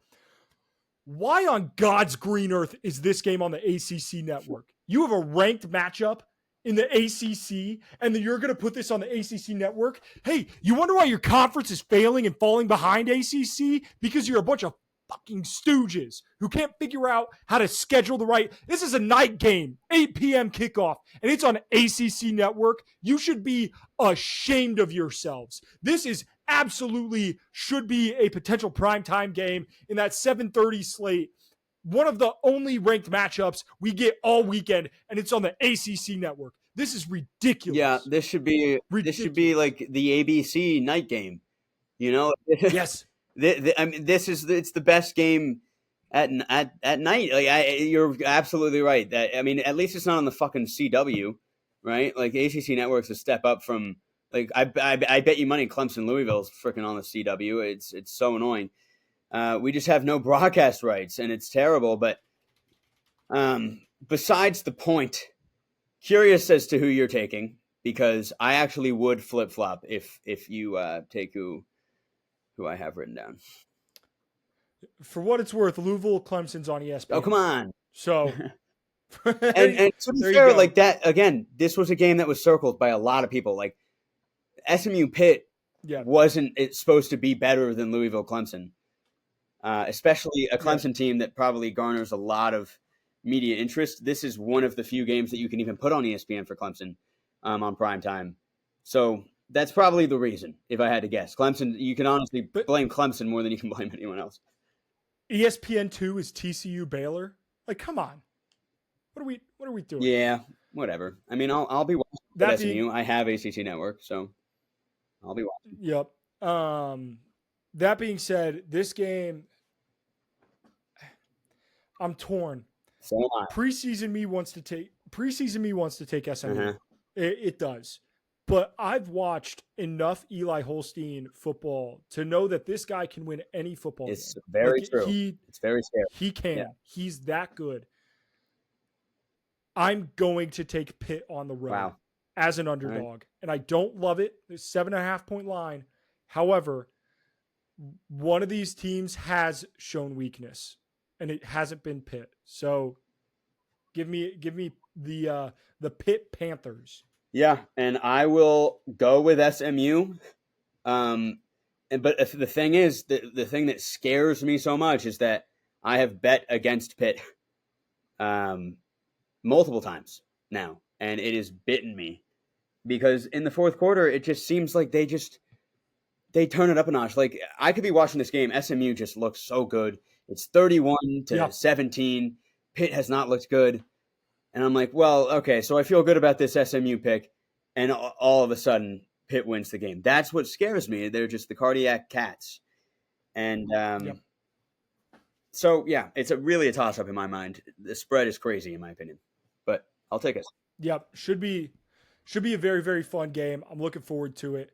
Why on God's green earth is this game on the ACC network? You have a ranked matchup in the ACC, and then you're going to put this on the ACC network? Hey, you wonder why your conference is failing and falling behind ACC? Because you're a bunch of fucking stooges who can't figure out how to schedule the right. This is a night game, 8 p.m. kickoff, and it's on ACC network. You should be ashamed of yourselves. This is absolutely should be a potential primetime game in that 7:30 slate. One of the only ranked matchups we get all weekend, and it's on the ACC network. This is ridiculous. Yeah, this should be like the ABC night game. Yes. I mean, it's the best game at night. Like you're absolutely right. That I mean, at least it's not on the fucking CW, right? Like ACC Network's a step up from like I bet you money Clemson Louisville's freaking on the CW. It's so annoying. We just have no broadcast rights, and it's terrible. But besides the point, curious as to who you're taking, because I actually would flip flop if you take who I have written down. For what it's worth, Louisville Clemson's on ESPN. Oh, come on. So, and to be fair, like that again, this was a game that was circled by a lot of people. Like SMU Pitt wasn't supposed to be better than Louisville Clemson, especially a Clemson team that probably garners a lot of media interest. This is one of the few games that you can even put on ESPN for Clemson on prime time. So that's probably the reason, if I had to guess. Clemson, you can honestly blame Clemson more than you can blame anyone else. ESPN2 is TCU Baylor. Like, come on. What are we doing? Yeah, whatever. I mean, I'll be watching SMU. I have ACC Network, so I'll be watching. Yep. That being said, this game, I'm torn. So am I. Preseason me wants to take SMU. It does. But I've watched enough Eli Holstein football to know that this guy can win any football game. It's very true. It's very scary. He can. Yeah. He's that good. I'm going to take Pitt on the road as an underdog. Right. And I don't love it. The 7.5 point line. However, one of these teams has shown weakness, and it hasn't been Pitt. So give me the Pitt Panthers. Yeah, and I will go with SMU. But the thing is, the thing that scares me so much is that I have bet against Pitt multiple times now, and it has bitten me because in the fourth quarter, it just seems like they turn it up a notch. Like I could be watching this game. SMU just looks so good. It's 31-17. Pitt has not looked good. And I'm like, well, okay, so I feel good about this SMU pick, and all of a sudden, Pitt wins the game. That's what scares me. They're just the cardiac cats. And so, yeah, it's really a toss-up in my mind. The spread is crazy, in my opinion. But I'll take it. Yep, should be a very, very fun game. I'm looking forward to it.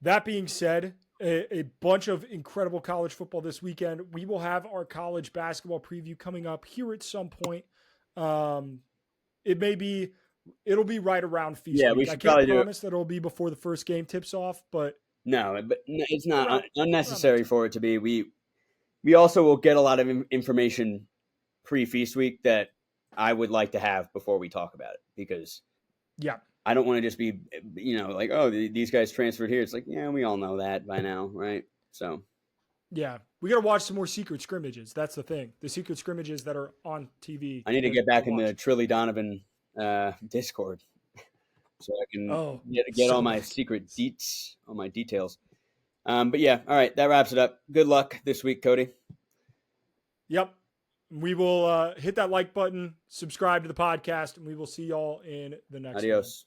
That being said, a bunch of incredible college football this weekend. We will have our college basketball preview coming up here at some point. It'll be right around feast week. I can't promise that it'll be before the first game tips off, but it's not unnecessary for it to be. We also will get a lot of information pre-feast week that I would like to have before we talk about it, because I don't want to just be, like, oh, these guys transferred here. It's like, yeah, we all know that by now, right? So yeah, we got to watch some more secret scrimmages. That's the thing. The secret scrimmages that are on TV. I need to get back in the Trilly Donovan Discord so I can get all my secret deets, all my details. But yeah, all right, that wraps it up. Good luck this week, Cody. Yep. We will hit that like button, subscribe to the podcast, and we will see y'all in the next one. Adios.